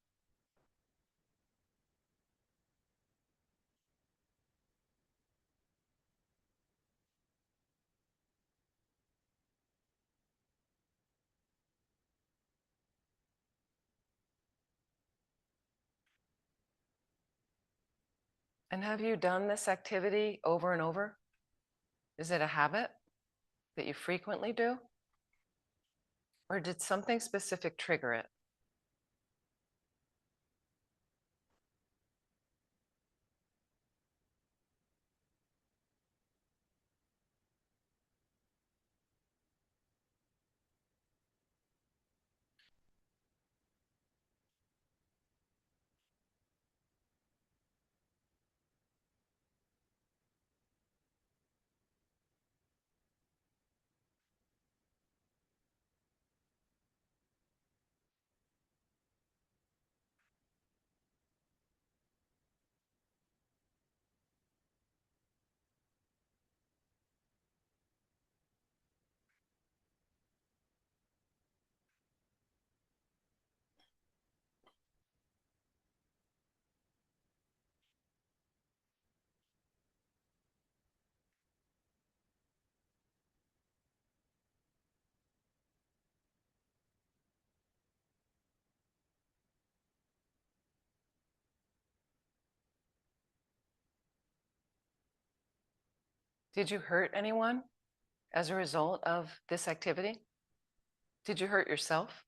And have you done this activity over and over? Is it a habit that you frequently do? Or did something specific trigger it? Did you hurt anyone as a result of this activity? Did you hurt yourself?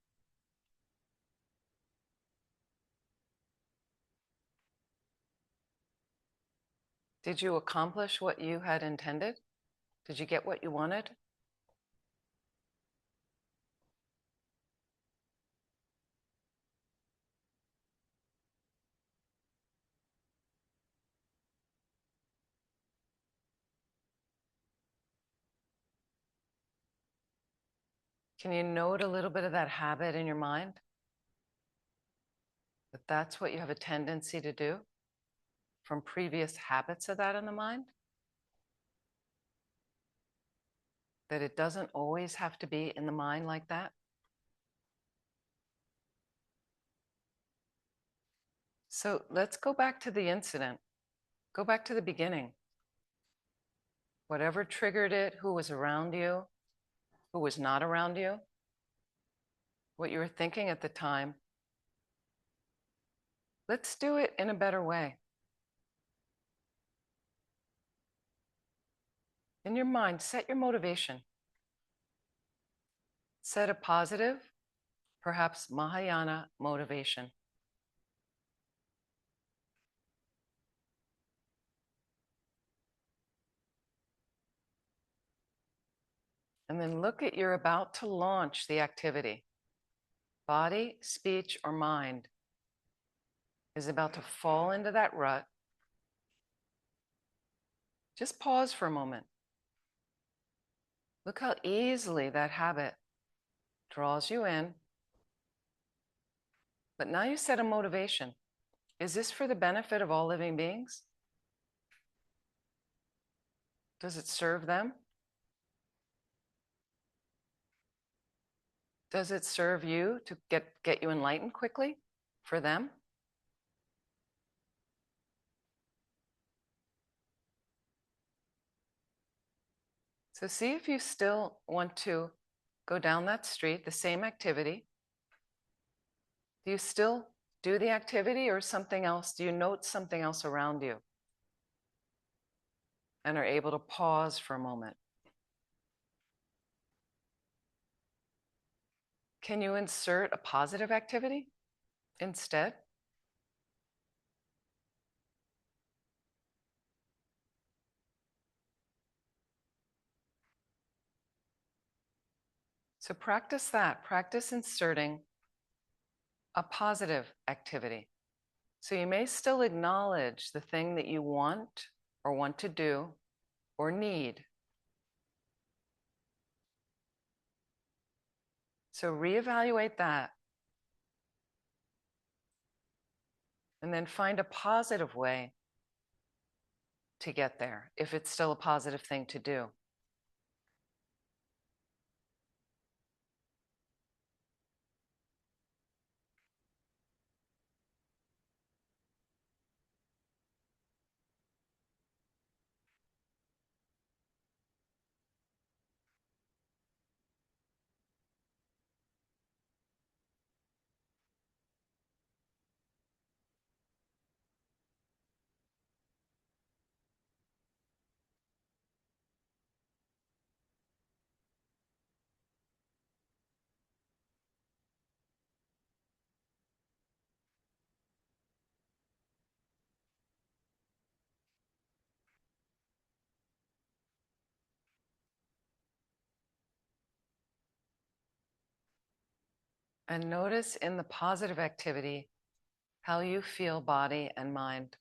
Did you accomplish what you had intended? Did you get what you wanted? Can you note a little bit of that habit in your mind? That that's what you have a tendency to do from previous habits of that in the mind? That it doesn't always have to be in the mind like that? So let's go back to the incident. Go back to the beginning. Whatever triggered it, who was around you, who was not around you, what you were thinking at the time. Let's do it in a better way. In your mind, set your motivation. Set a positive, perhaps Mahayana motivation. And then look at you're about to launch the activity. Body, speech, or mind is about to fall into that rut. Just pause for a moment. Look how easily that habit draws you in. But now you set a motivation. Is this for the benefit of all living beings? Does it serve them? Does it serve you to get you enlightened quickly for them? So see if you still want to go down that street, the same activity. Do you still do the activity or something else? Do you note something else around you and are able to pause for a moment? Can you insert a positive activity instead? So practice that. Practice inserting a positive activity. So you may still acknowledge the thing that you want or want to do or need. So reevaluate that. And then find a positive way to get there, if it's still a positive thing to do. And notice in the positive activity how you feel body and mind.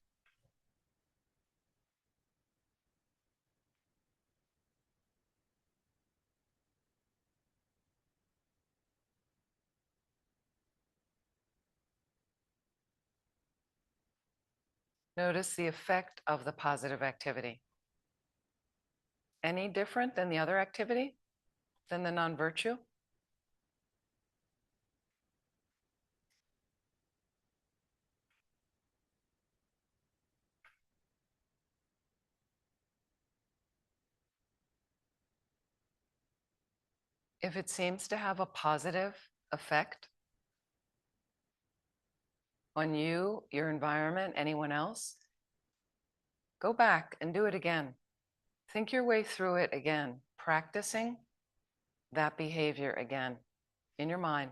Notice the effect of the positive activity. Any different than the other activity, than the non-virtue? If it seems to have a positive effect on you, your environment, anyone else, go back and do it again. Think your way through it again, practicing that behavior again in your mind.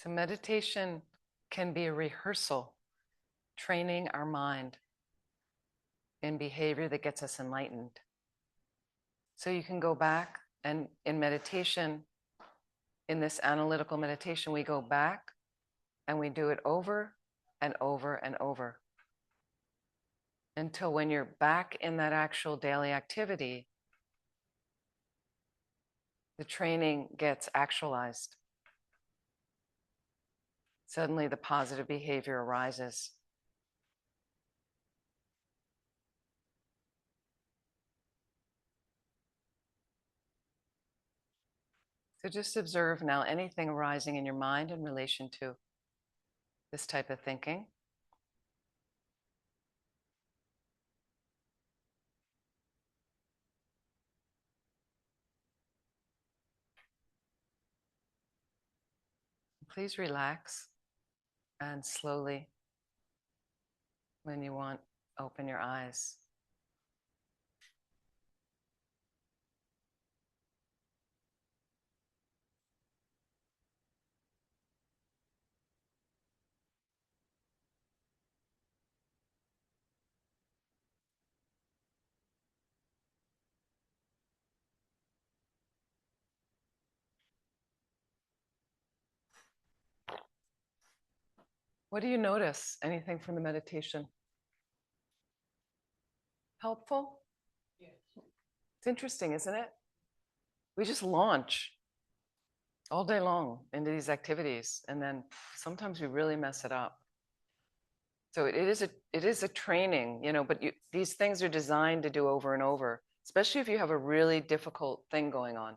So meditation can be a rehearsal, training our mind in behavior that gets us enlightened. So you can go back and in meditation, in this analytical meditation, we go back and we do it over and over and over until when you're back in that actual daily activity, the training gets actualized. Suddenly the positive behavior arises. So just observe now anything arising in your mind in relation to this type of thinking. Please relax and slowly, when you want, open your eyes. What do you notice? Anything from the meditation? Helpful? It's interesting, isn't it? We just launch all day long into these activities, and then sometimes we really mess it up. So it is a training, but these things are designed to do over and over, especially if you have a really difficult thing going on.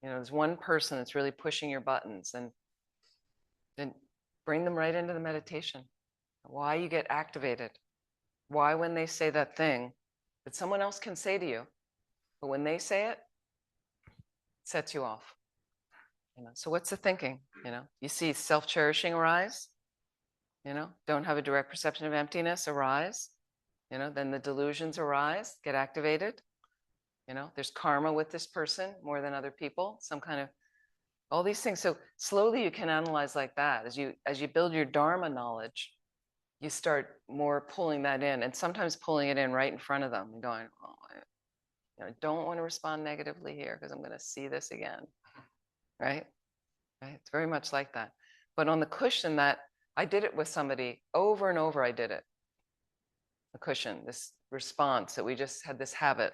There's one person that's really pushing your buttons, and then bring them right into the meditation. Why you get activated. Why when they say that thing that someone else can say to you, but when they say it, sets you off. So what's the thinking? You see self-cherishing arise, don't have a direct perception of emptiness arise, then the delusions arise, get activated. There's karma with this person more than other people, some kind of all these things. So slowly you can analyze like that. As you build your Dharma knowledge, you start more pulling that in, and sometimes pulling it in right in front of them and going, oh, I don't want to respond negatively here because I'm going to see this again. Right? It's very much like that. But on the cushion, that I did it with somebody over and over, I did it. The cushion, this response that we just had this habit.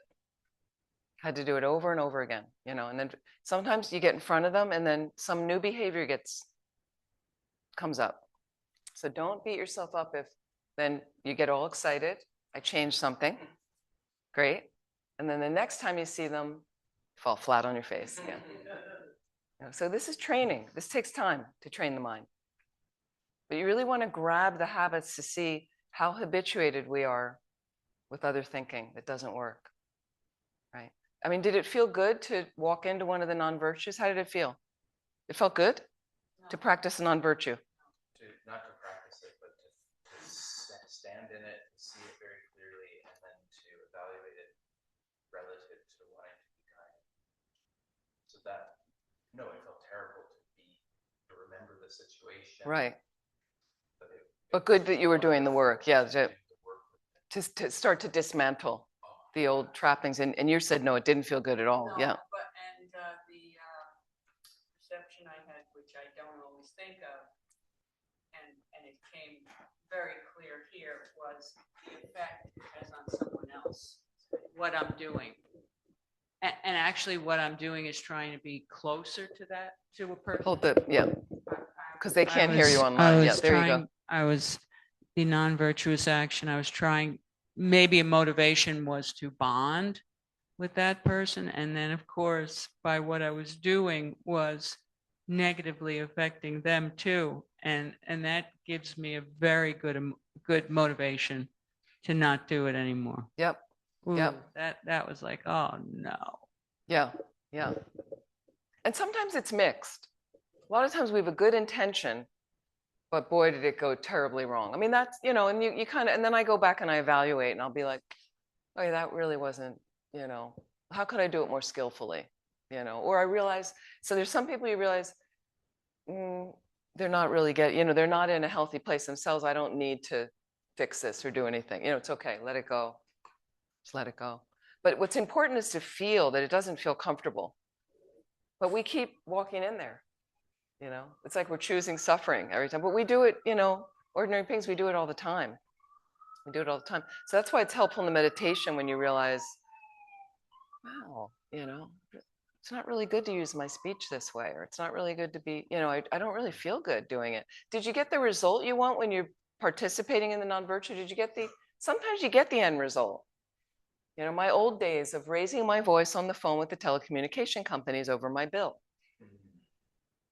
Had to do it over and over again, and then sometimes you get in front of them and then some new behavior comes up. So don't beat yourself up if then you get all excited. I changed something. Great. And then the next time you see them, fall flat on your face again. So this is training. This takes time to train the mind. But you really want to grab the habits to see how habituated we are with other thinking that doesn't work. Right? I mean, did it feel good to walk into one of the non-virtues? How did it feel? It felt good to practice a non-virtue. Not to practice it, but to stand in it, to see it very clearly, and then to evaluate it relative to wanting to be kind. So that, no, it felt terrible to remember the situation. Right. But good that you were doing the work. Yeah, to start to dismantle the old trappings. And you said, no, it didn't feel good at all. No, yeah. And the perception I had, which I don't always think of, and it came very clear here, was the effect it has on someone else, what I'm doing. And actually what I'm doing is trying to be closer to that, to a person. Hold the, yeah. Because they can't hear you online. Yeah, there you go. I was the non-virtuous action. I was trying, maybe a motivation was to bond with that person. And then of course, by what I was doing was negatively affecting them too. And that gives me a very good motivation to not do it anymore. Yep. Ooh, yep. That was like, oh no. Yeah. Yeah. And sometimes it's mixed. A lot of times we have a good intention, but boy, did it go terribly wrong. I mean, that's, and you kind of, and then I go back and I evaluate and I'll be like, oh, yeah, that really wasn't, how could I do it more skillfully? Or I realize, so there's some people you realize they're not really they're not in a healthy place themselves. I don't need to fix this or do anything. It's okay. Let it go. Just let it go. But what's important is to feel that it doesn't feel comfortable. But we keep walking in there. It's like we're choosing suffering every time. But we do it, ordinary beings, we do it all the time. We do it all the time. So that's why it's helpful in the meditation when you realize, wow, it's not really good to use my speech this way, or it's not really good to be, I don't really feel good doing it. Did you get the result you want when you're participating in the non-virtue? Sometimes you get the end result. My old days of raising my voice on the phone with the telecommunication companies over my bill.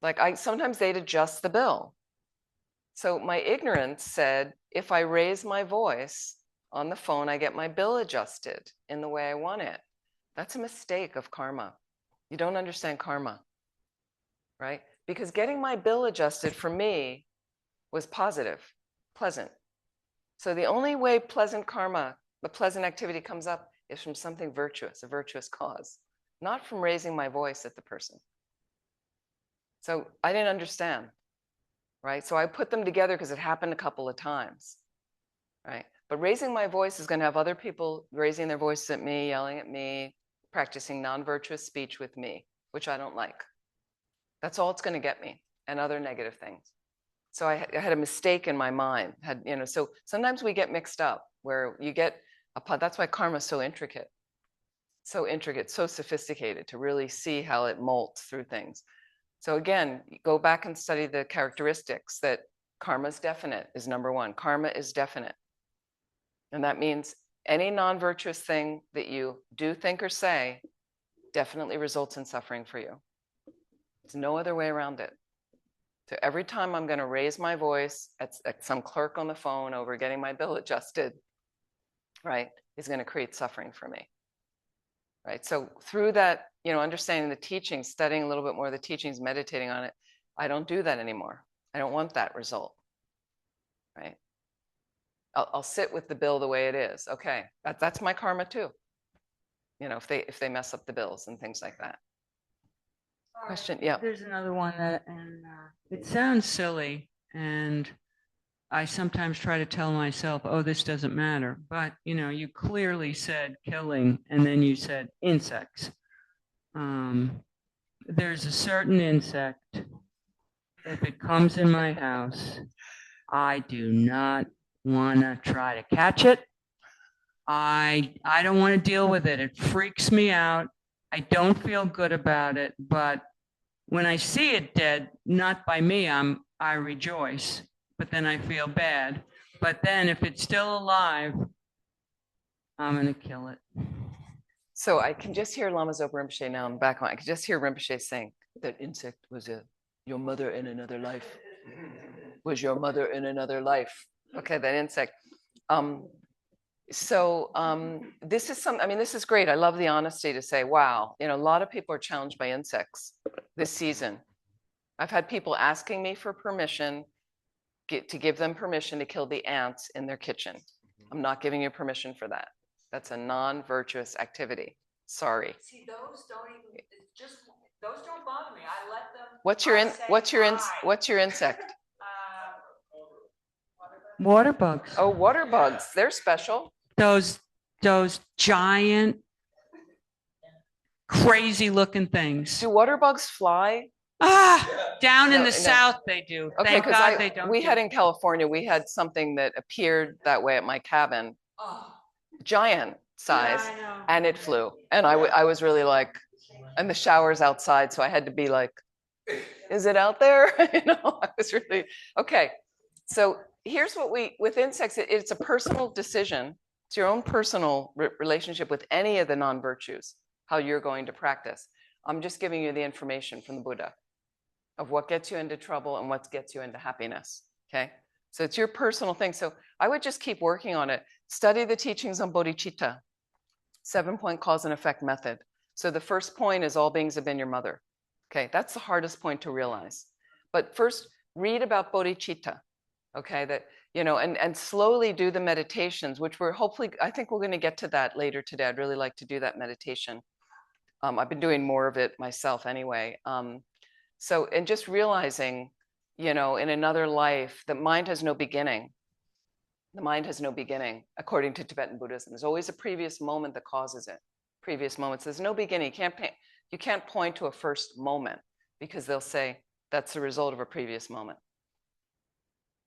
Like sometimes they'd adjust the bill. So my ignorance said, if I raise my voice on the phone, I get my bill adjusted in the way I want it. That's a mistake of karma. You don't understand karma, right? Because getting my bill adjusted for me was positive, pleasant. So the only way pleasant karma, the pleasant activity comes up is from something virtuous, a virtuous cause, not from raising my voice at the person. So I didn't understand, right? So I put them together because it happened a couple of times, right? But raising my voice is going to have other people raising their voices at me, yelling at me, practicing non-virtuous speech with me, which I don't like. That's all it's going to get me, and other negative things. So I had a mistake in my mind. So sometimes we get mixed up where you get that's why karma is so intricate, so sophisticated to really see how it molts through things. So again, go back and study the characteristics that karma is definite is number one. Karma is definite. And that means any non-virtuous thing that you do, think, or say definitely results in suffering for you. There's no other way around it. So every time I'm going to raise my voice at some clerk on the phone over getting my bill adjusted, right, is going to create suffering for me. Right. So through that, understanding the teachings, studying a little bit more of the teachings, meditating on it, I don't do that anymore. I don't want that result. Right. I'll sit with the bill the way it is. Okay, that's my karma too. If they mess up the bills and things like that. Question? Yeah. There's another one that, and it sounds silly, and I sometimes try to tell myself, oh, this doesn't matter. But, you clearly said killing, and then you said insects. There's a certain insect, if it comes in my house, I do not want to try to catch it. I don't want to deal with it. It freaks me out. I don't feel good about it. But when I see it dead, not by me, I rejoice. But then I feel bad. But then if it's still alive, I'm going to kill it. So I can just hear Lama Zopa Rinpoche now in the background. I can just hear Rinpoche saying, that insect was your mother in another life. Was your mother in another life. Okay, that insect. This is great. I love the honesty to say, wow, a lot of people are challenged by insects this season. I've had people asking me for permission, to give them permission to kill the ants in their kitchen. I'm not giving you permission for that. That's a non-virtuous activity. Sorry. See, those don't bother me. I let them. What's your insect? Water bugs. Oh, water bugs. They're special. Those giant, crazy looking things. Do water bugs fly? Down in the south they do. Okay, Thank God they don't. We had in California, we had something that appeared that way at my cabin. Giant size, and it flew. And I was really like, and the shower's outside, so I had to be like, is it out there? I was really, okay. So here's what with insects, it's a personal decision. It's your own personal relationship with any of the non-virtues, how you're going to practice. I'm just giving you the information from the Buddha of what gets you into trouble and what gets you into happiness, okay? So it's your personal thing. So I would just keep working on it. Study the teachings on bodhicitta, 7-point cause and effect method. So the first point is all beings have been your mother. Okay, that's the hardest point to realize. But first, read about bodhicitta, okay? That, and slowly do the meditations, which I think we're going to get to that later today. I'd really like to do that meditation. I've been doing more of it myself anyway. And just realizing, in another life, the mind has no beginning. The mind has no beginning, according to Tibetan Buddhism. There's always a previous moment that causes it. Previous moments. There's no beginning. You can't point to a first moment because they'll say that's the result of a previous moment.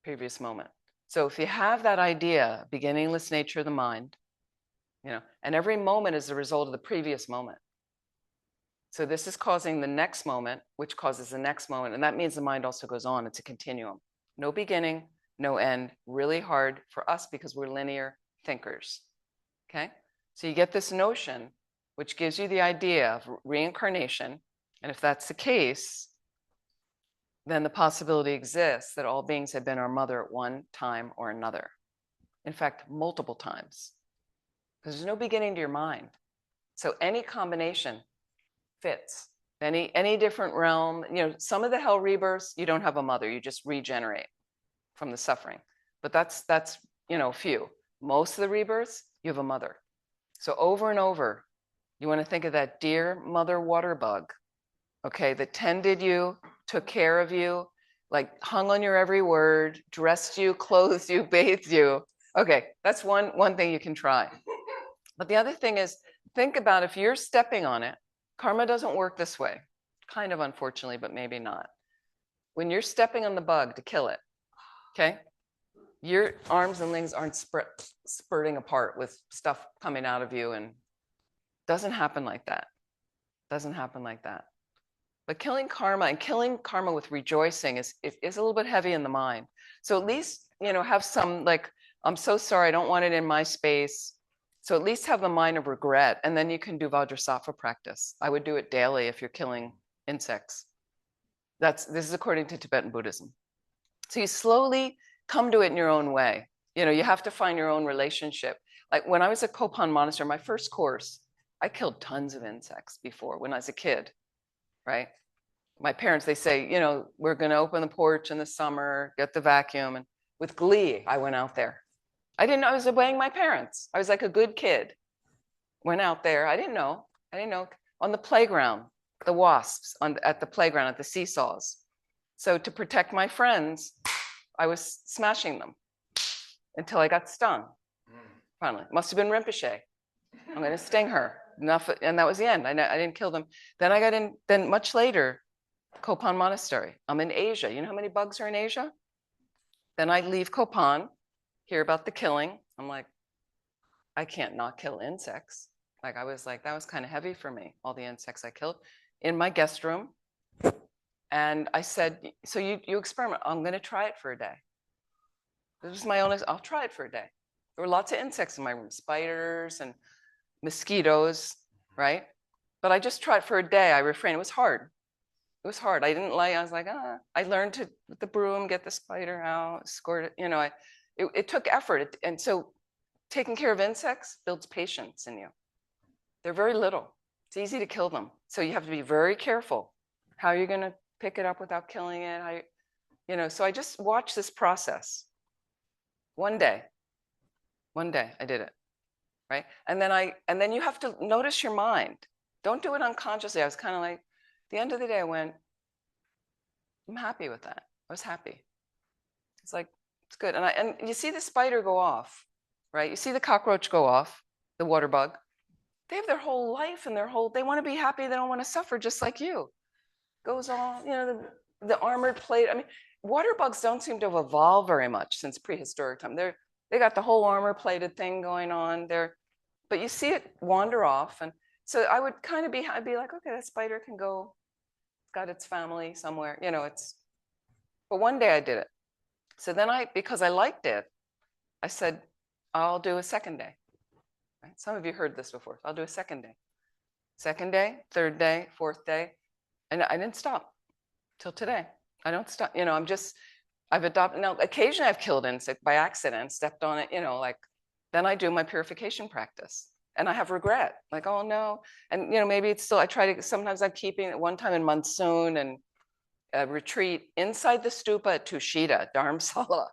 Previous moment. So if you have that idea, beginningless nature of the mind, and every moment is the result of the previous moment. So this is causing the next moment, which causes the next moment. And that means the mind also goes on. It's a continuum. No beginning, no end. Really hard for us because we're linear thinkers. Okay? So you get this notion, which gives you the idea of reincarnation. And if that's the case, then the possibility exists that all beings have been our mother at one time or another. In fact, multiple times. Because there's no beginning to your mind. So any combination fits. Any different realm, some of the hell rebirths, you don't have a mother, you just regenerate from the suffering. But that's few. Most of the rebirths, you have a mother. So over and over, you want to think of that dear mother water bug, okay, that tended you, took care of you, like hung on your every word, dressed you, clothed you, bathed you. Okay, that's one thing you can try. But the other thing is, think about if you're stepping on it. Karma doesn't work this way, kind of unfortunately, but maybe not. When you're stepping on the bug to kill it, Okay. Your arms and legs aren't spurting apart with stuff coming out of you, and doesn't happen like that. Doesn't happen like that. But killing karma with rejoicing is a little bit heavy in the mind. So at least, have some like, I'm so sorry, I don't want it in my space. So at least have the mind of regret, and then you can do Vajrasattva practice. I would do it daily if you're killing insects. This is according to Tibetan Buddhism. So you slowly come to it in your own way. You have to find your own relationship. Like when I was at Kopan Monastery, my first course, I killed tons of insects before when I was a kid, right? My parents, they say, we're going to open the porch in the summer, get the vacuum. And with glee, I went out there. I didn't know I was obeying my parents. I was like a good kid. Went out there. I didn't know. On the playground, the wasps at the playground, at the seesaws. So to protect my friends, I was smashing them until I got stung. Finally, must have been Rinpoche. I'm going to sting her. Enough, and that was the end. I didn't kill them. Then I got in. Then much later, Kopan Monastery. I'm in Asia. You know how many bugs are in Asia? Then I leave Kopan, hear about the killing. I'm like, I can't not kill insects. Like I was like, that was kind of heavy for me. All the insects I killed in my guest room. And I said, so you experiment. I'm going to try it for a day. This was my own. I'll try it for a day. There were lots of insects in my room, spiders and mosquitoes, right? But I just tried for a day. I refrained. It was hard. It was hard. I didn't like. I was like, I learned to with the broom get the spider out, squirt it. It took effort, and so taking care of insects builds patience in you. They're very little. It's easy to kill them, so you have to be very careful how you're going to pick it up without killing it. So I just watched this process. One day I did it. Right. And then you have to notice your mind. Don't do it unconsciously. I was kind of like, at the end of the day, I went, I'm happy with that. I was happy. It's like, it's good. And you see the spider go off, right? You see the cockroach go off, the water bug. They have their whole life and they want to be happy. They don't want to suffer, just like you. Goes on, the armored plate. I mean, water bugs don't seem to have evolved very much since prehistoric time. They got the whole armor plated thing going on there, but you see it wander off. And so I would kind of I'd be like, okay, that spider can go, it's got its family somewhere, but one day I did it. So then because I liked it, I said, I'll do a second day. Right? Some of you heard this before. So I'll do a second day, third day, fourth day. And I didn't stop till today. I don't stop, I've adopted, now occasionally I've killed insect by accident, stepped on it, then I do my purification practice and I have regret, like, oh no. And, maybe it's still, sometimes I'm keeping it one time in monsoon and a retreat inside the stupa at Tushita, Dharamsala.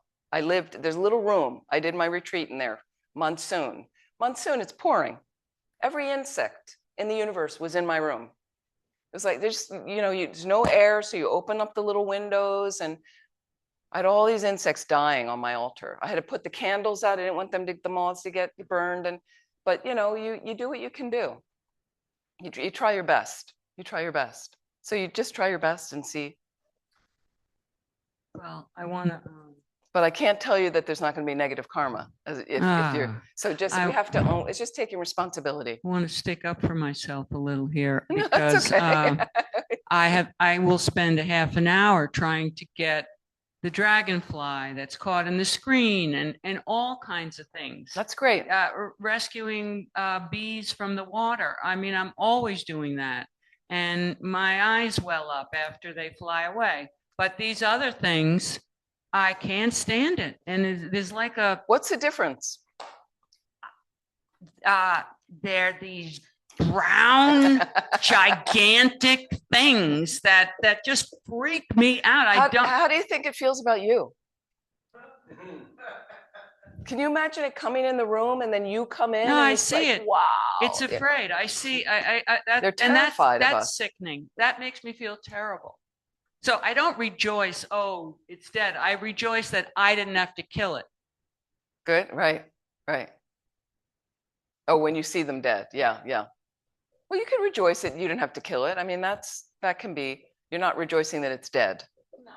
There's a little room. I did my retreat in there, monsoon. Monsoon, it's pouring. Every insect in the universe was in my room. It was like, there's no air. So you open up the little windows and I had all these insects dying on my altar. I had to put the candles out. I didn't want the moths to get burned. But you do what you can do. You try your best. So you just try your best and see. Well, I want to. But I can't tell you that there's not going to be negative karma. If you're so we have to own. It's just taking responsibility. I want to stick up for myself a little here No, because okay. I will spend a half an hour trying to get the dragonfly that's caught in the screen and all kinds of things. That's great. Rescuing bees from the water. I mean, I'm always doing that. And my eyes well up after they fly away. But these other things, I can't stand it. And there's like what's the difference? They're these brown, gigantic things that just freak me out. How do you think it feels about you? Can you imagine it coming in the room and then you come in? No, and I see it. Wow. It's afraid. I see. They're terrified of us. That's sickening. That makes me feel terrible. So I don't rejoice, oh, it's dead. I rejoice that I didn't have to kill it. Good. Right. Oh, when you see them dead. Yeah. Well, you can rejoice that you didn't have to kill it. I mean, that can be, you're not rejoicing that it's dead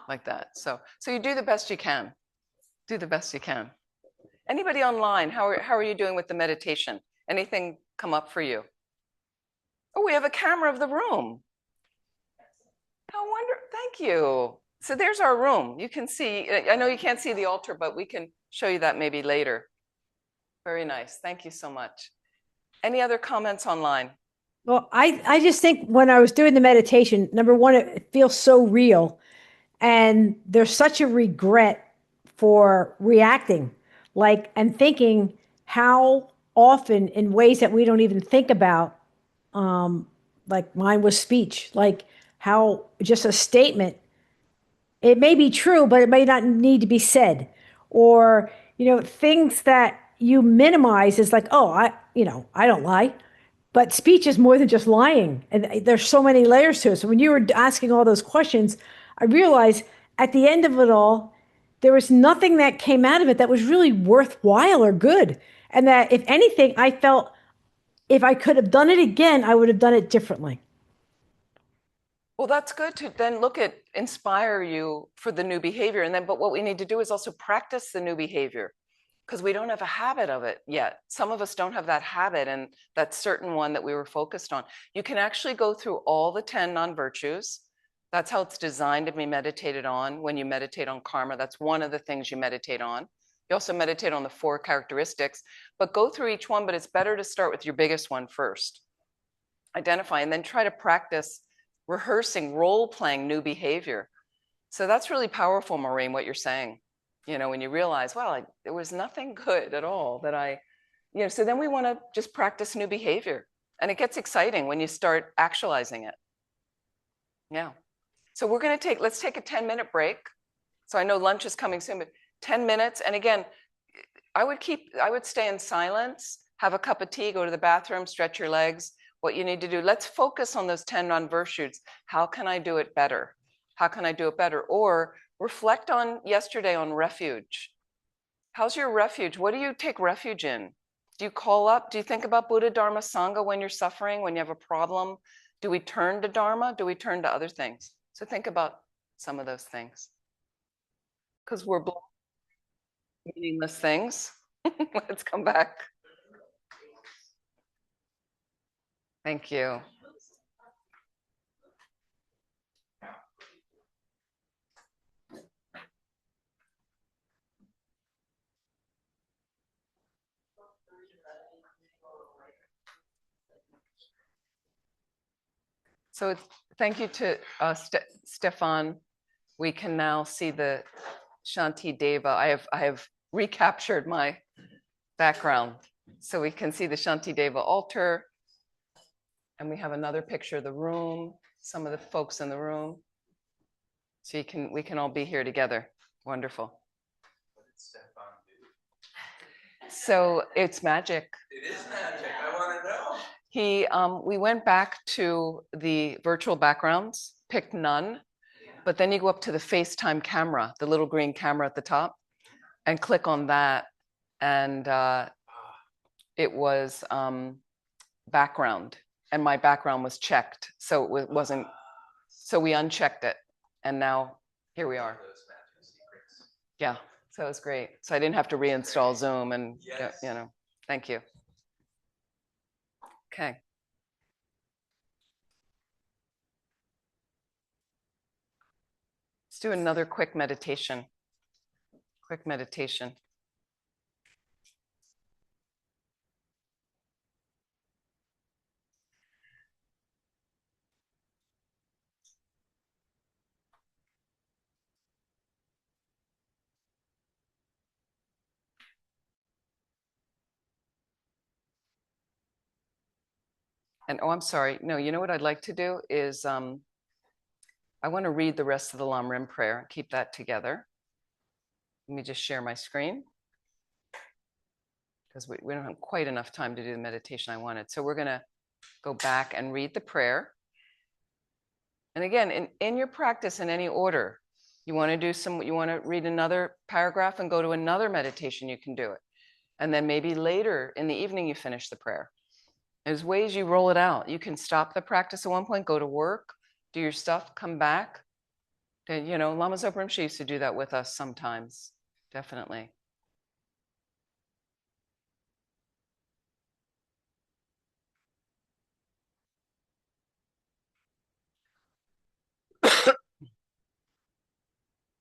like that. So you do the best you can. Do the best you can. Anybody online, how are you doing with the meditation? Anything come up for you? Oh, we have a camera of the room. How wonderful. Thank you. So there's our room. You can see, I know you can't see the altar, but we can show you that maybe later. Very nice. Thank you so much. Any other comments online? Well, I just think when I was doing the meditation, number one, it feels so real. And there's such a regret for reacting, like, and thinking how often in ways that we don't even think about, like mine was speech, like how just a statement, it may be true, but it may not need to be said. Or, things that you minimize is like, oh, I don't lie. But speech is more than just lying. And there's so many layers to it. So when you were asking all those questions, I realized at the end of it all, there was nothing that came out of it that was really worthwhile or good. And that if anything, I felt if I could have done it again, I would have done it differently. Well, that's good to then look at inspire you for the new behavior. And then, but what we need to do is also practice the new behavior because we don't have a habit of it yet. Some of us don't have that habit and that certain one that we were focused on. You can actually go through all the 10 non-virtues. That's how it's designed to be meditated on. When you meditate on karma, that's one of the things you meditate on. You also meditate on the 4 characteristics, but go through each one, but it's better to start with your biggest one first. Identify and then try to practice rehearsing, role playing new behavior. So that's really powerful, Maureen, what you're saying. When you realize, well, there was nothing good at all that so then we want to just practice new behavior. And it gets exciting when you start actualizing it. Yeah. So let's take a 10-minute break. So I know lunch is coming soon, but 10 minutes. And again, I would stay in silence, have a cup of tea, go to the bathroom, stretch your legs. What you need to do, let's focus on those 10 non-virtues. How can I do it better? How can I do it better? Or reflect on yesterday on refuge. How's your refuge? What do you take refuge in? Do you call up? Do you think about Buddha, Dharma, Sangha when you're suffering, when you have a problem? Do we turn to Dharma? Do we turn to other things? So think about some of those things. Because we're meaningless things. Let's come back. Thank you. So thank you to Stefan. We can now see the Shanti Deva. I have recaptured my background. So we can see the Shanti Deva altar. And we have another picture of the room, some of the folks in the room. So we can all be here together. Wonderful. So it's magic. It is magic. I want to know. We went back to the virtual backgrounds, picked none, but then you go up to the FaceTime camera, the little green camera at the top, and click on that. And it was background, and my background was checked. So it wasn't, so we unchecked it. And now here we are. Yeah, so it was great. So I didn't have to reinstall Zoom and, Yes. Thank you. Okay. Let's do another quick meditation. Quick meditation. And I'm sorry. No, you know what I'd like to do is I want to read the rest of the Lamrim prayer and keep that together. Let me just share my screen because we don't have quite enough time to do the meditation I wanted. So we're going to go back and read the prayer. And again, in your practice in any order, you want to read another paragraph and go to another meditation, you can do it. And then maybe later in the evening, you finish the prayer. There's ways you roll it out. You can stop the practice at one point, go to work, do your stuff, come back. And, Lama Tsongkhapa Guru Yoga used to do that with us sometimes. definitely.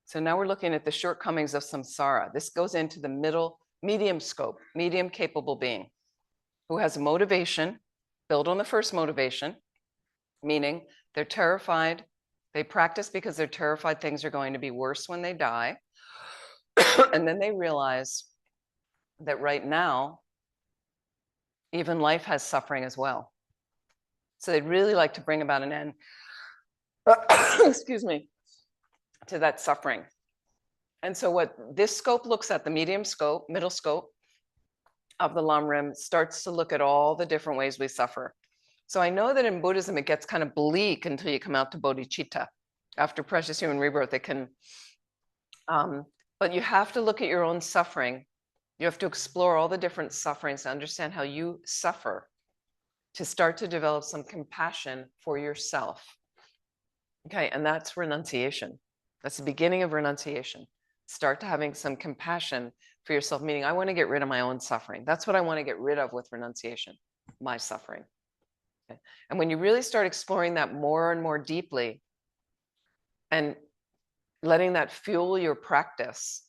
So now we're looking at the shortcomings of samsara. This goes into the medium scope, medium capable being who has a motivation, build on the first motivation, meaning they're terrified. They practice because they're terrified things are going to be worse when they die. And then they realize that right now, even life has suffering as well. So they'd really like to bring about an end, excuse me, to that suffering. And so what this scope looks at, the medium scope, middle scope of the Lamrim, starts to look at all the different ways we suffer. So I know that in Buddhism, it gets kind of bleak until you come out to bodhicitta. After precious human rebirth, it can, but you have to look at your own suffering. You have to explore all the different sufferings to understand how you suffer, to start to develop some compassion for yourself. Okay, and that's renunciation. That's the beginning of renunciation. Start to having some compassion for yourself, meaning I want to get rid of my own suffering. That's what I want to get rid of with renunciation, my suffering. Okay. And when you really start exploring that more and more deeply and letting that fuel your practice,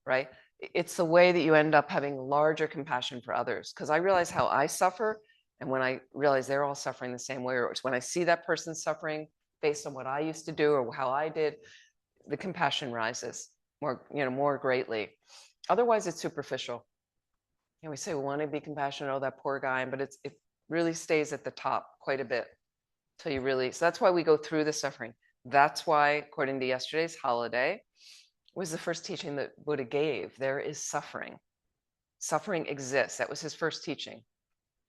right? It's the way that you end up having larger compassion for others. Because I realize how I suffer. And when I realize they're all suffering the same way, or it's when I see that person suffering based on what I used to do or how I did, the compassion rises more greatly. Otherwise, it's superficial. We say we want to be compassionate, oh, that poor guy, but it really stays at the top quite a bit till you really. So that's why we go through the suffering. That's why, according to yesterday's holiday, was the first teaching that Buddha gave. There is suffering. Suffering exists. That was his first teaching.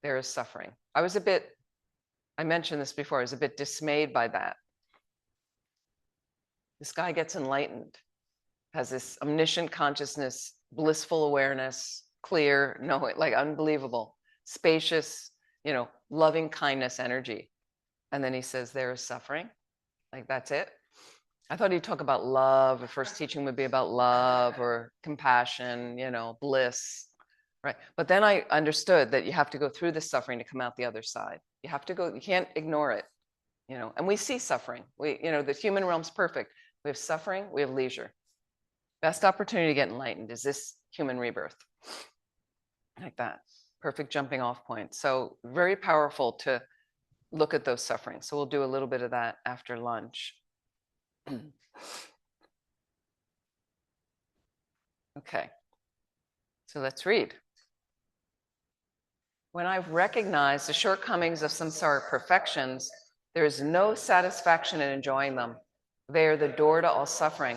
There is suffering. I mentioned this before, I was a bit dismayed by that. This guy gets enlightened, has this omniscient consciousness, blissful awareness, clear, like unbelievable, spacious, loving kindness energy. And then he says, there is suffering. Like, that's it. I thought he'd talk about love. The first teaching would be about love or compassion, bliss, right? But then I understood that you have to go through the suffering to come out the other side. You have to go, you can't ignore it, and we see suffering. The human realm's perfect. We have suffering, we have leisure. Best opportunity to get enlightened is this human rebirth. Like that. Perfect jumping off point. So very powerful to look at those sufferings. So we'll do a little bit of that after lunch. Okay. So let's read. When I've recognized the shortcomings of samsara perfections, there is no satisfaction in enjoying them. They are the door to all suffering,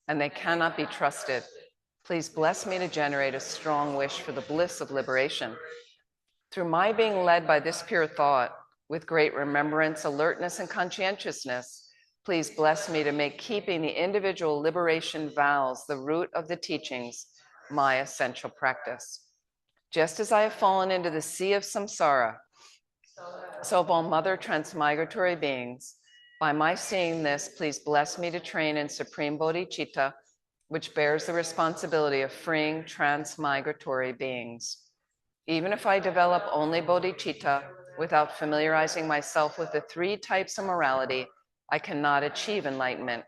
and they cannot be trusted. Please bless me to generate a strong wish for the bliss of liberation. Through my being led by this pure thought, with great remembrance, alertness, and conscientiousness, please bless me to make keeping the individual liberation vows the root of the teachings my essential practice. Just as I have fallen into the sea of samsara, so of all mother transmigratory beings, by my seeing this, please bless me to train in supreme bodhicitta, which bears the responsibility of freeing transmigratory beings. Even if I develop only bodhicitta without familiarizing myself with the 3 types of morality, I cannot achieve enlightenment.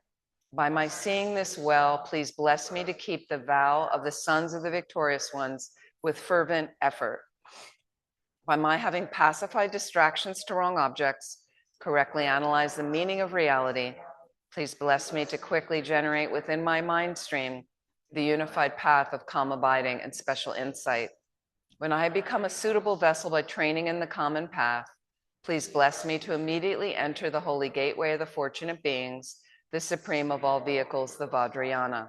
By my seeing this well, please bless me to keep the vow of the sons of the victorious ones with fervent effort. By my having pacified distractions to wrong objects, correctly analyze the meaning of reality, please bless me to quickly generate within my mind stream the unified path of calm abiding and special insight. When I become a suitable vessel by training in the common path, please bless me to immediately enter the holy gateway of the fortunate beings, the supreme of all vehicles, the Vajrayana.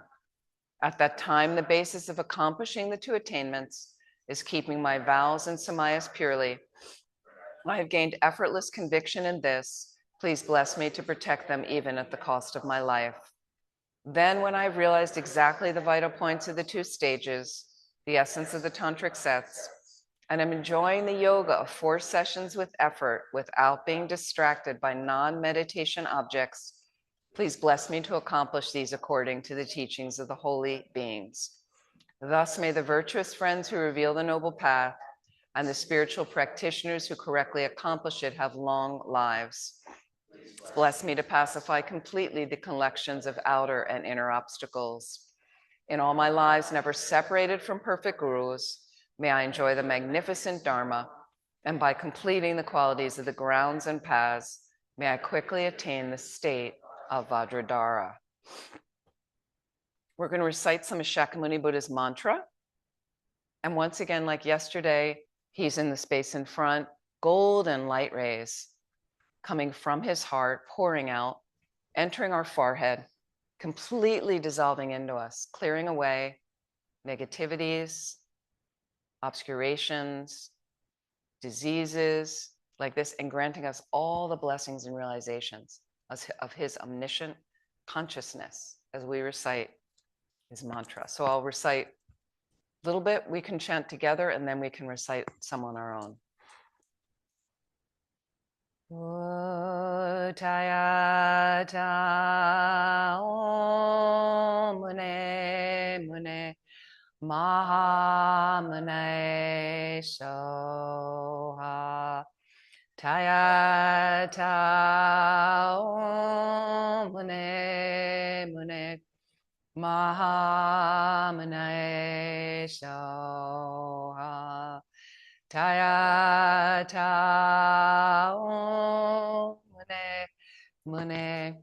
At that time, the basis of accomplishing the 2 attainments is keeping my vows and samayas purely. I have gained effortless conviction in this. Please bless me to protect them even at the cost of my life. Then, when I've realized exactly the vital points of the 2 stages, the essence of the tantric sets, and I'm enjoying the yoga of 4 sessions with effort without being distracted by non-meditation objects, please bless me to accomplish these according to the teachings of the holy beings. Thus may the virtuous friends who reveal the noble path and the spiritual practitioners who correctly accomplish it have long lives. Bless me to pacify completely the collections of outer and inner obstacles. In all my lives, never separated from perfect gurus, may I enjoy the magnificent Dharma, and by completing the qualities of the grounds and paths, may I quickly attain the state of Vajradhara. We're going to recite some of Shakyamuni Buddha's mantra. And once again, like yesterday, he's in the space in front, golden light rays coming from his heart, pouring out, entering our forehead, completely dissolving into us, clearing away negativities, obscurations, diseases like this, and granting us all the blessings and realizations of his omniscient consciousness as we recite his mantra. So I'll recite a little bit, we can chant together, and then we can recite some on our own. Uttayata Om Mune Mune Maha Mune Soha Tayata Om Mune Mune Maha Mune Soha Tayata Om Mune Mune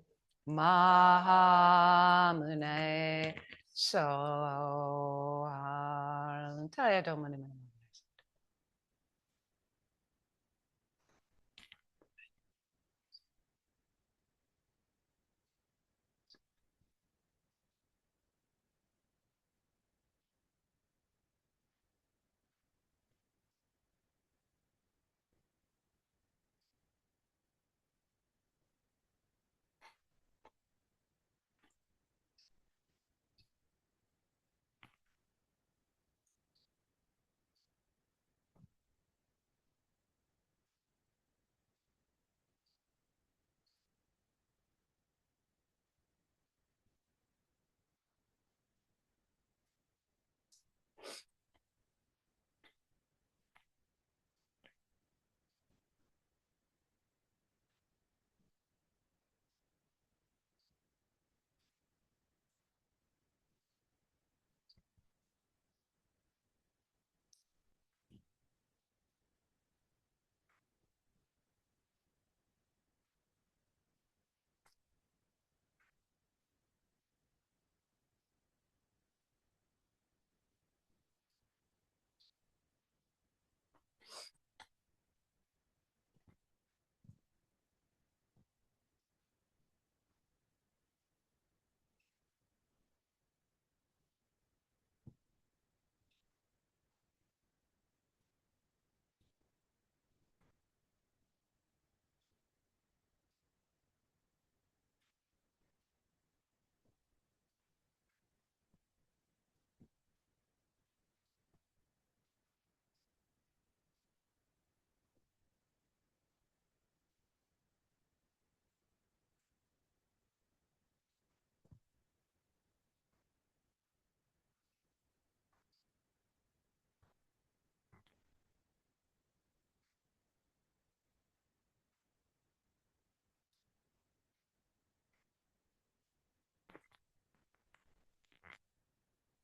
Maha Mune Soha Tayata Om Mune Mune.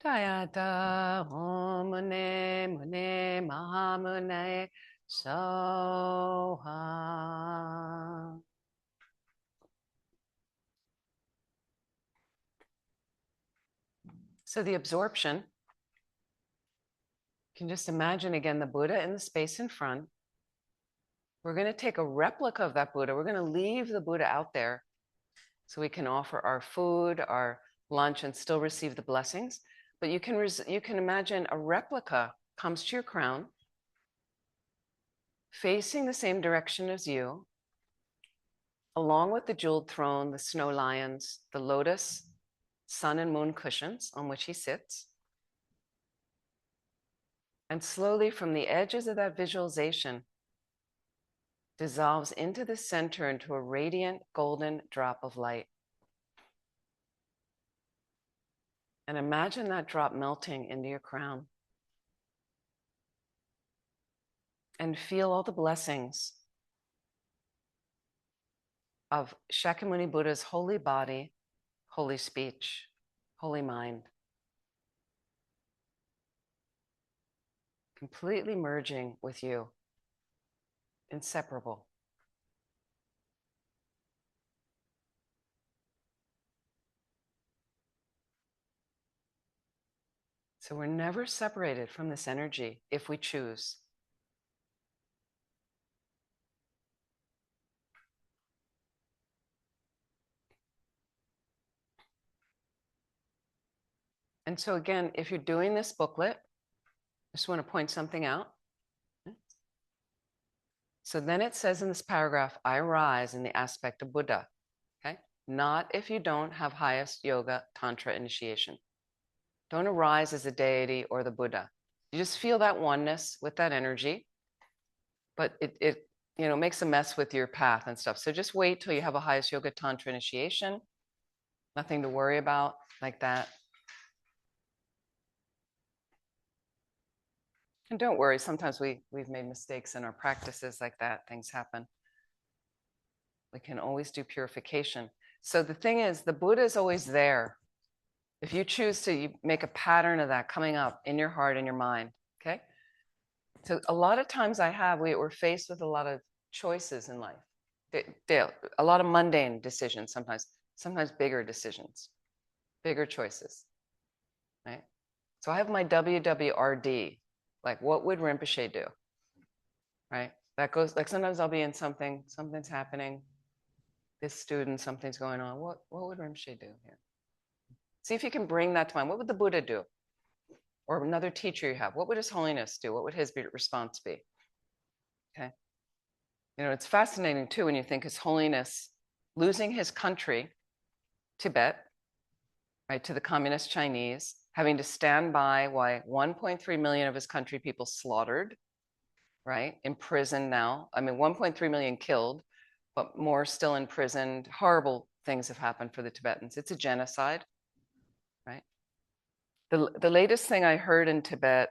Tayata Om Mune Mune Maha Mune Soha. So the absorption, you can just imagine again the Buddha in the space in front. We're going to take a replica of that Buddha. We're going to leave the Buddha out there so we can offer our food, our lunch, and still receive the blessings. But you can imagine a replica comes to your crown, facing the same direction as you, along with the jeweled throne, the snow lions, the lotus, sun and moon cushions on which he sits. And slowly from the edges of that visualization, dissolves into the center into a radiant golden drop of light. And imagine that drop melting into your crown. And feel all the blessings of Shakyamuni Buddha's holy body, holy speech, holy mind, completely merging with you, inseparable. So we're never separated from this energy if we choose. And so again, if you're doing this booklet, I just want to point something out. So then it says in this paragraph, I rise in the aspect of Buddha. Okay? Not if you don't have highest yoga tantra initiation. Don't arise as a deity or the Buddha. You just feel that oneness with that energy, but it makes a mess with your path and stuff. So just wait till you have a highest yoga tantra initiation. Nothing to worry about like that. And don't worry, sometimes we've made mistakes in our practices like that. Things happen. We can always do purification. So the thing is, the Buddha is always there. If you choose to make a pattern of that coming up in your heart and your mind, okay? So a lot of times we're faced with a lot of choices in life. A lot of mundane decisions sometimes bigger decisions, bigger choices, right? So I have my WWRD, like what would Rinpoche do, right? That goes, like sometimes I'll be in something's happening, this student, something's going on. What would Rinpoche do here? See if you can bring that to mind. What would the Buddha do? Or another teacher you have, what would His Holiness do? What would his response be? Okay. It's fascinating too when you think His Holiness losing his country, Tibet, right, to the communist Chinese, having to stand by why 1.3 million of his country people slaughtered, right, imprisoned now. I mean, 1.3 million killed, but more still imprisoned. Horrible things have happened for the Tibetans. It's a genocide, right? The latest thing I heard in Tibet,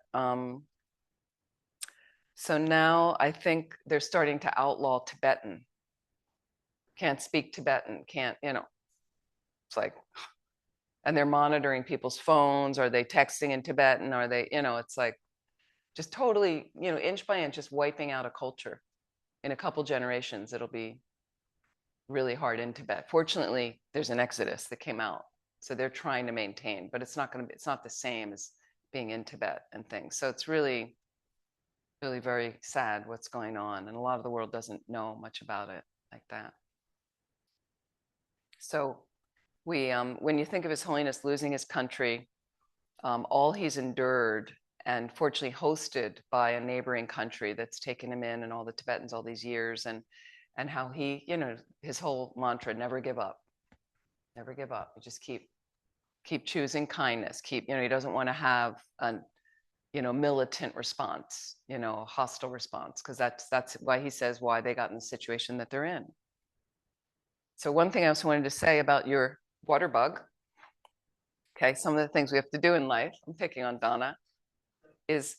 so now I think they're starting to outlaw Tibetan. Can't speak Tibetan, it's like, and they're monitoring people's phones. Are they texting in Tibetan? Are they, it's like just totally, inch by inch, just wiping out a culture. In a couple generations, it'll be really hard in Tibet. Fortunately, there's an exodus that came out. So they're trying to maintain, but it's not the same as being in Tibet and things. So it's really, really very sad what's going on. And a lot of the world doesn't know much about it like that. So when you think of His Holiness losing his country, all he's endured and fortunately hosted by a neighboring country that's taken him in and all the Tibetans all these years, and how he, his whole mantra, never give up. Never give up. You just keep choosing kindness. He doesn't want to have a, militant response, hostile response, because that's why he says why they got in the situation that they're in. So one thing I also wanted to say about your water bug, okay, some of the things we have to do in life, I'm picking on Donna, is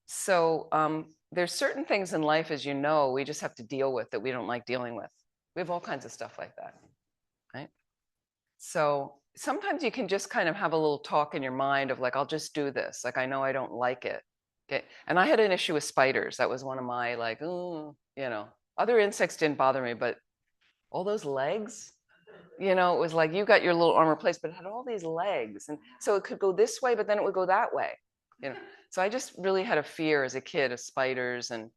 so there's certain things in life, as we just have to deal with that we don't like dealing with. We have all kinds of stuff like that, right? So sometimes you can just kind of have a little talk in your mind of like, I'll just do this. Like, I know I don't like it. Okay. And I had an issue with spiders. That was one of my like, other insects didn't bother me, but all those legs, it was like you got your little armor placed, but it had all these legs. And so it could go this way, but then it would go that way. So I just really had a fear as a kid of spiders. And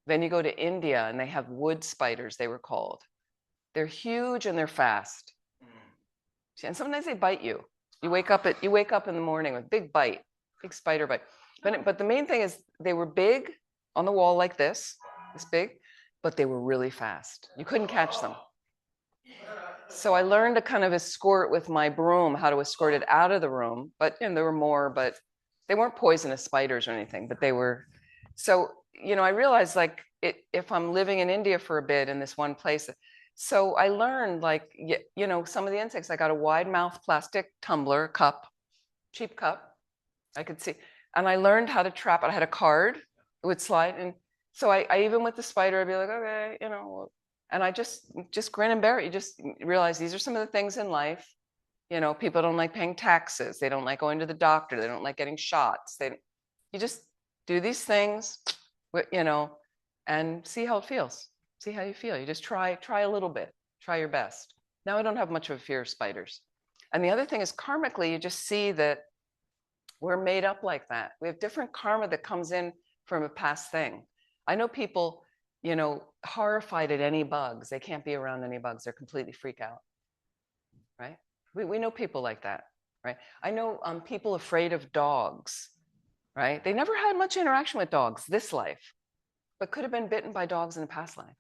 then you go to India and they have wood spiders, they were called. They're huge and they're fast. And sometimes they bite you. You wake up in the morning with big bite, big spider bite. But the main thing is they were big on the wall like this big, but they were really fast. You couldn't catch them. So I learned to kind of escort with my broom, how to escort it out of the room. But there were more, but they weren't poisonous spiders or anything, but they were. So, I realized like if I'm living in India for a bit in this one place, so I learned like, some of the insects, I got a wide mouth plastic tumbler cup, cheap cup. I could see. And I learned how to trap it. I had a card, it would slide. And so I even with the spider, I'd be like, okay, you know, and I just grin and bear it. You just realize these are some of the things in life. You know, people don't like paying taxes. They don't like going to the doctor. They don't like getting shots. You just do these things, you know, and see how it feels. See how you feel. You just try a little bit, try your best. Now I don't have much of a fear of spiders. And the other thing is karmically, you just see that we're made up like that. We have different karma that comes in from a past thing. I know people, you know, horrified at any bugs. They can't be around any bugs. They're completely freak out, right? We know people like that, right? I know people afraid of dogs, right? They never had much interaction with dogs this life, but could have been bitten by dogs in a past life.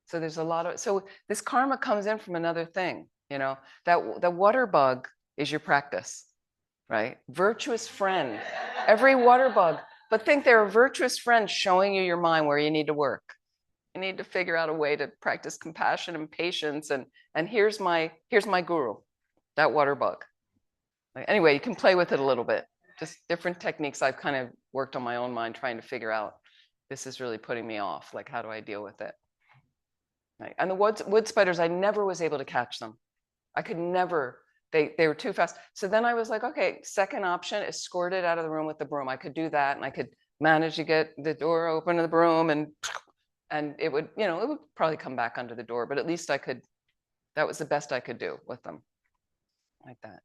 So there's a lot of, so this karma comes in from another thing, you know, that the water bug is your practice, right? Virtuous friend, every water bug, but think they're a virtuous friend showing you your mind where you need to work. You need to figure out a way to practice compassion and patience. And here's my guru, that water bug. Anyway, you can play with it a little bit. Just different techniques I've kind of worked on my own mind trying to figure out, this is really putting me off. Like, how do I deal with it? Right. And the wood spiders, I never was able to catch them. I could never, they were too fast. So then I was like, okay, second option, escort it out of the room with the broom. I could do that, and I could manage to get the door open to the broom, and it would, you know, it would probably come back under the door, but at least I could, that was the best I could do with them, like that.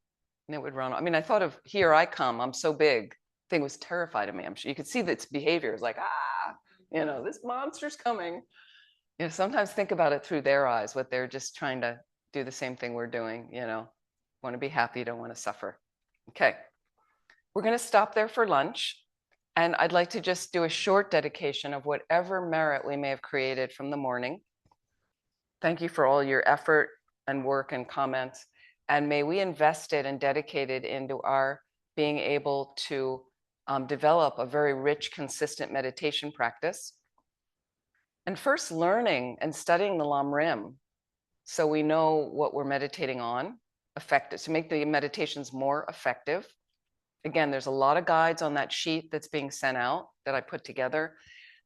And it would run. I mean, I thought of here I come, I'm so big. Thing was terrified of me. I'm sure you could see that its behavior is like, you know, this monster's coming. You know, sometimes think about it through their eyes, what they're just trying to do the same thing we're doing, you know, want to be happy, don't want to suffer. Okay, we're going to stop there for lunch. And I'd like to just do a short dedication of whatever merit we may have created from the morning. Thank you for all your effort and work and comments. And may we invest it and dedicate it into our being able to develop a very rich, consistent meditation practice. And first learning and studying the Lamrim, so we know what we're meditating on, effective, to make the meditations more effective. Again, there's a lot of guides on that sheet that's being sent out that I put together.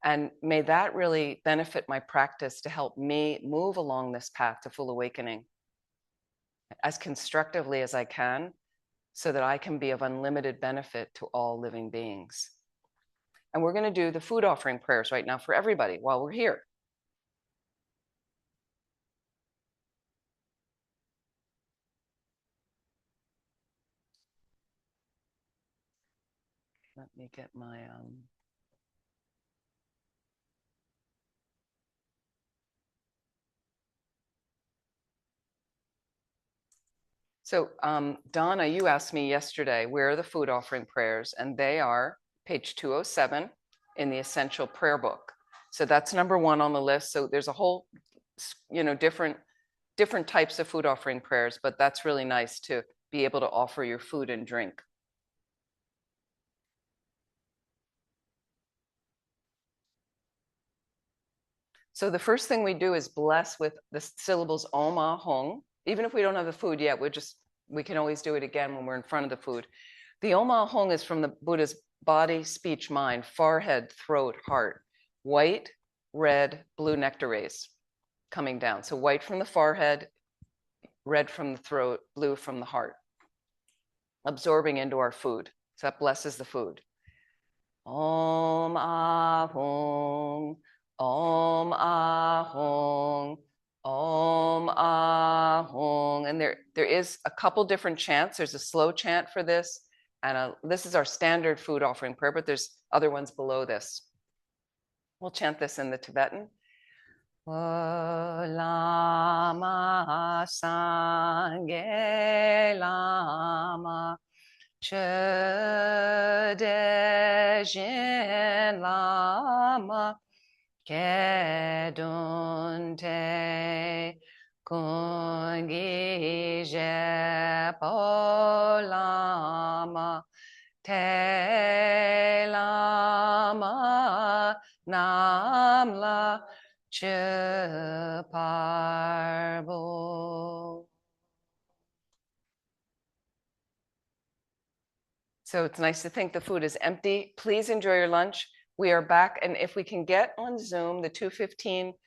And may that really benefit my practice to help me move along this path to full awakening as constructively as I can, so that I can be of unlimited benefit to all living beings. And we're going to do the food offering prayers right now for everybody while we're here. Let me get my So Donna, you asked me yesterday, where are the food offering prayers? And they are page 207 in the Essential Prayer Book. So that's number one on the list. So there's a whole, you know, different types of food offering prayers, but that's really nice to be able to offer your food and drink. So the first thing we do is bless with the syllables Om Ah Hong. Even if we don't have the food yet, we can always do it again when we're in front of the food. The Om Ah Hong is from the Buddha's body, speech, mind, forehead, throat, heart. White, red, blue nectar rays coming down. So white from the forehead, red from the throat, blue from the heart, absorbing into our food. So that blesses the food. Om Ah Hong, Om Ah Hong, Om Ah Hong. And there is a couple different chants. There's a slow chant for this. And this is our standard food offering prayer, but there's other ones below this. We'll chant this in the Tibetan. Lama Sangye Lama Chödejin Lama Kedunte Kungi Jepo Lama Te Lama Namla Cheparbo. So it's nice to think the food is empty. Please enjoy your lunch. We are back. And if we can get on Zoom, the 2:15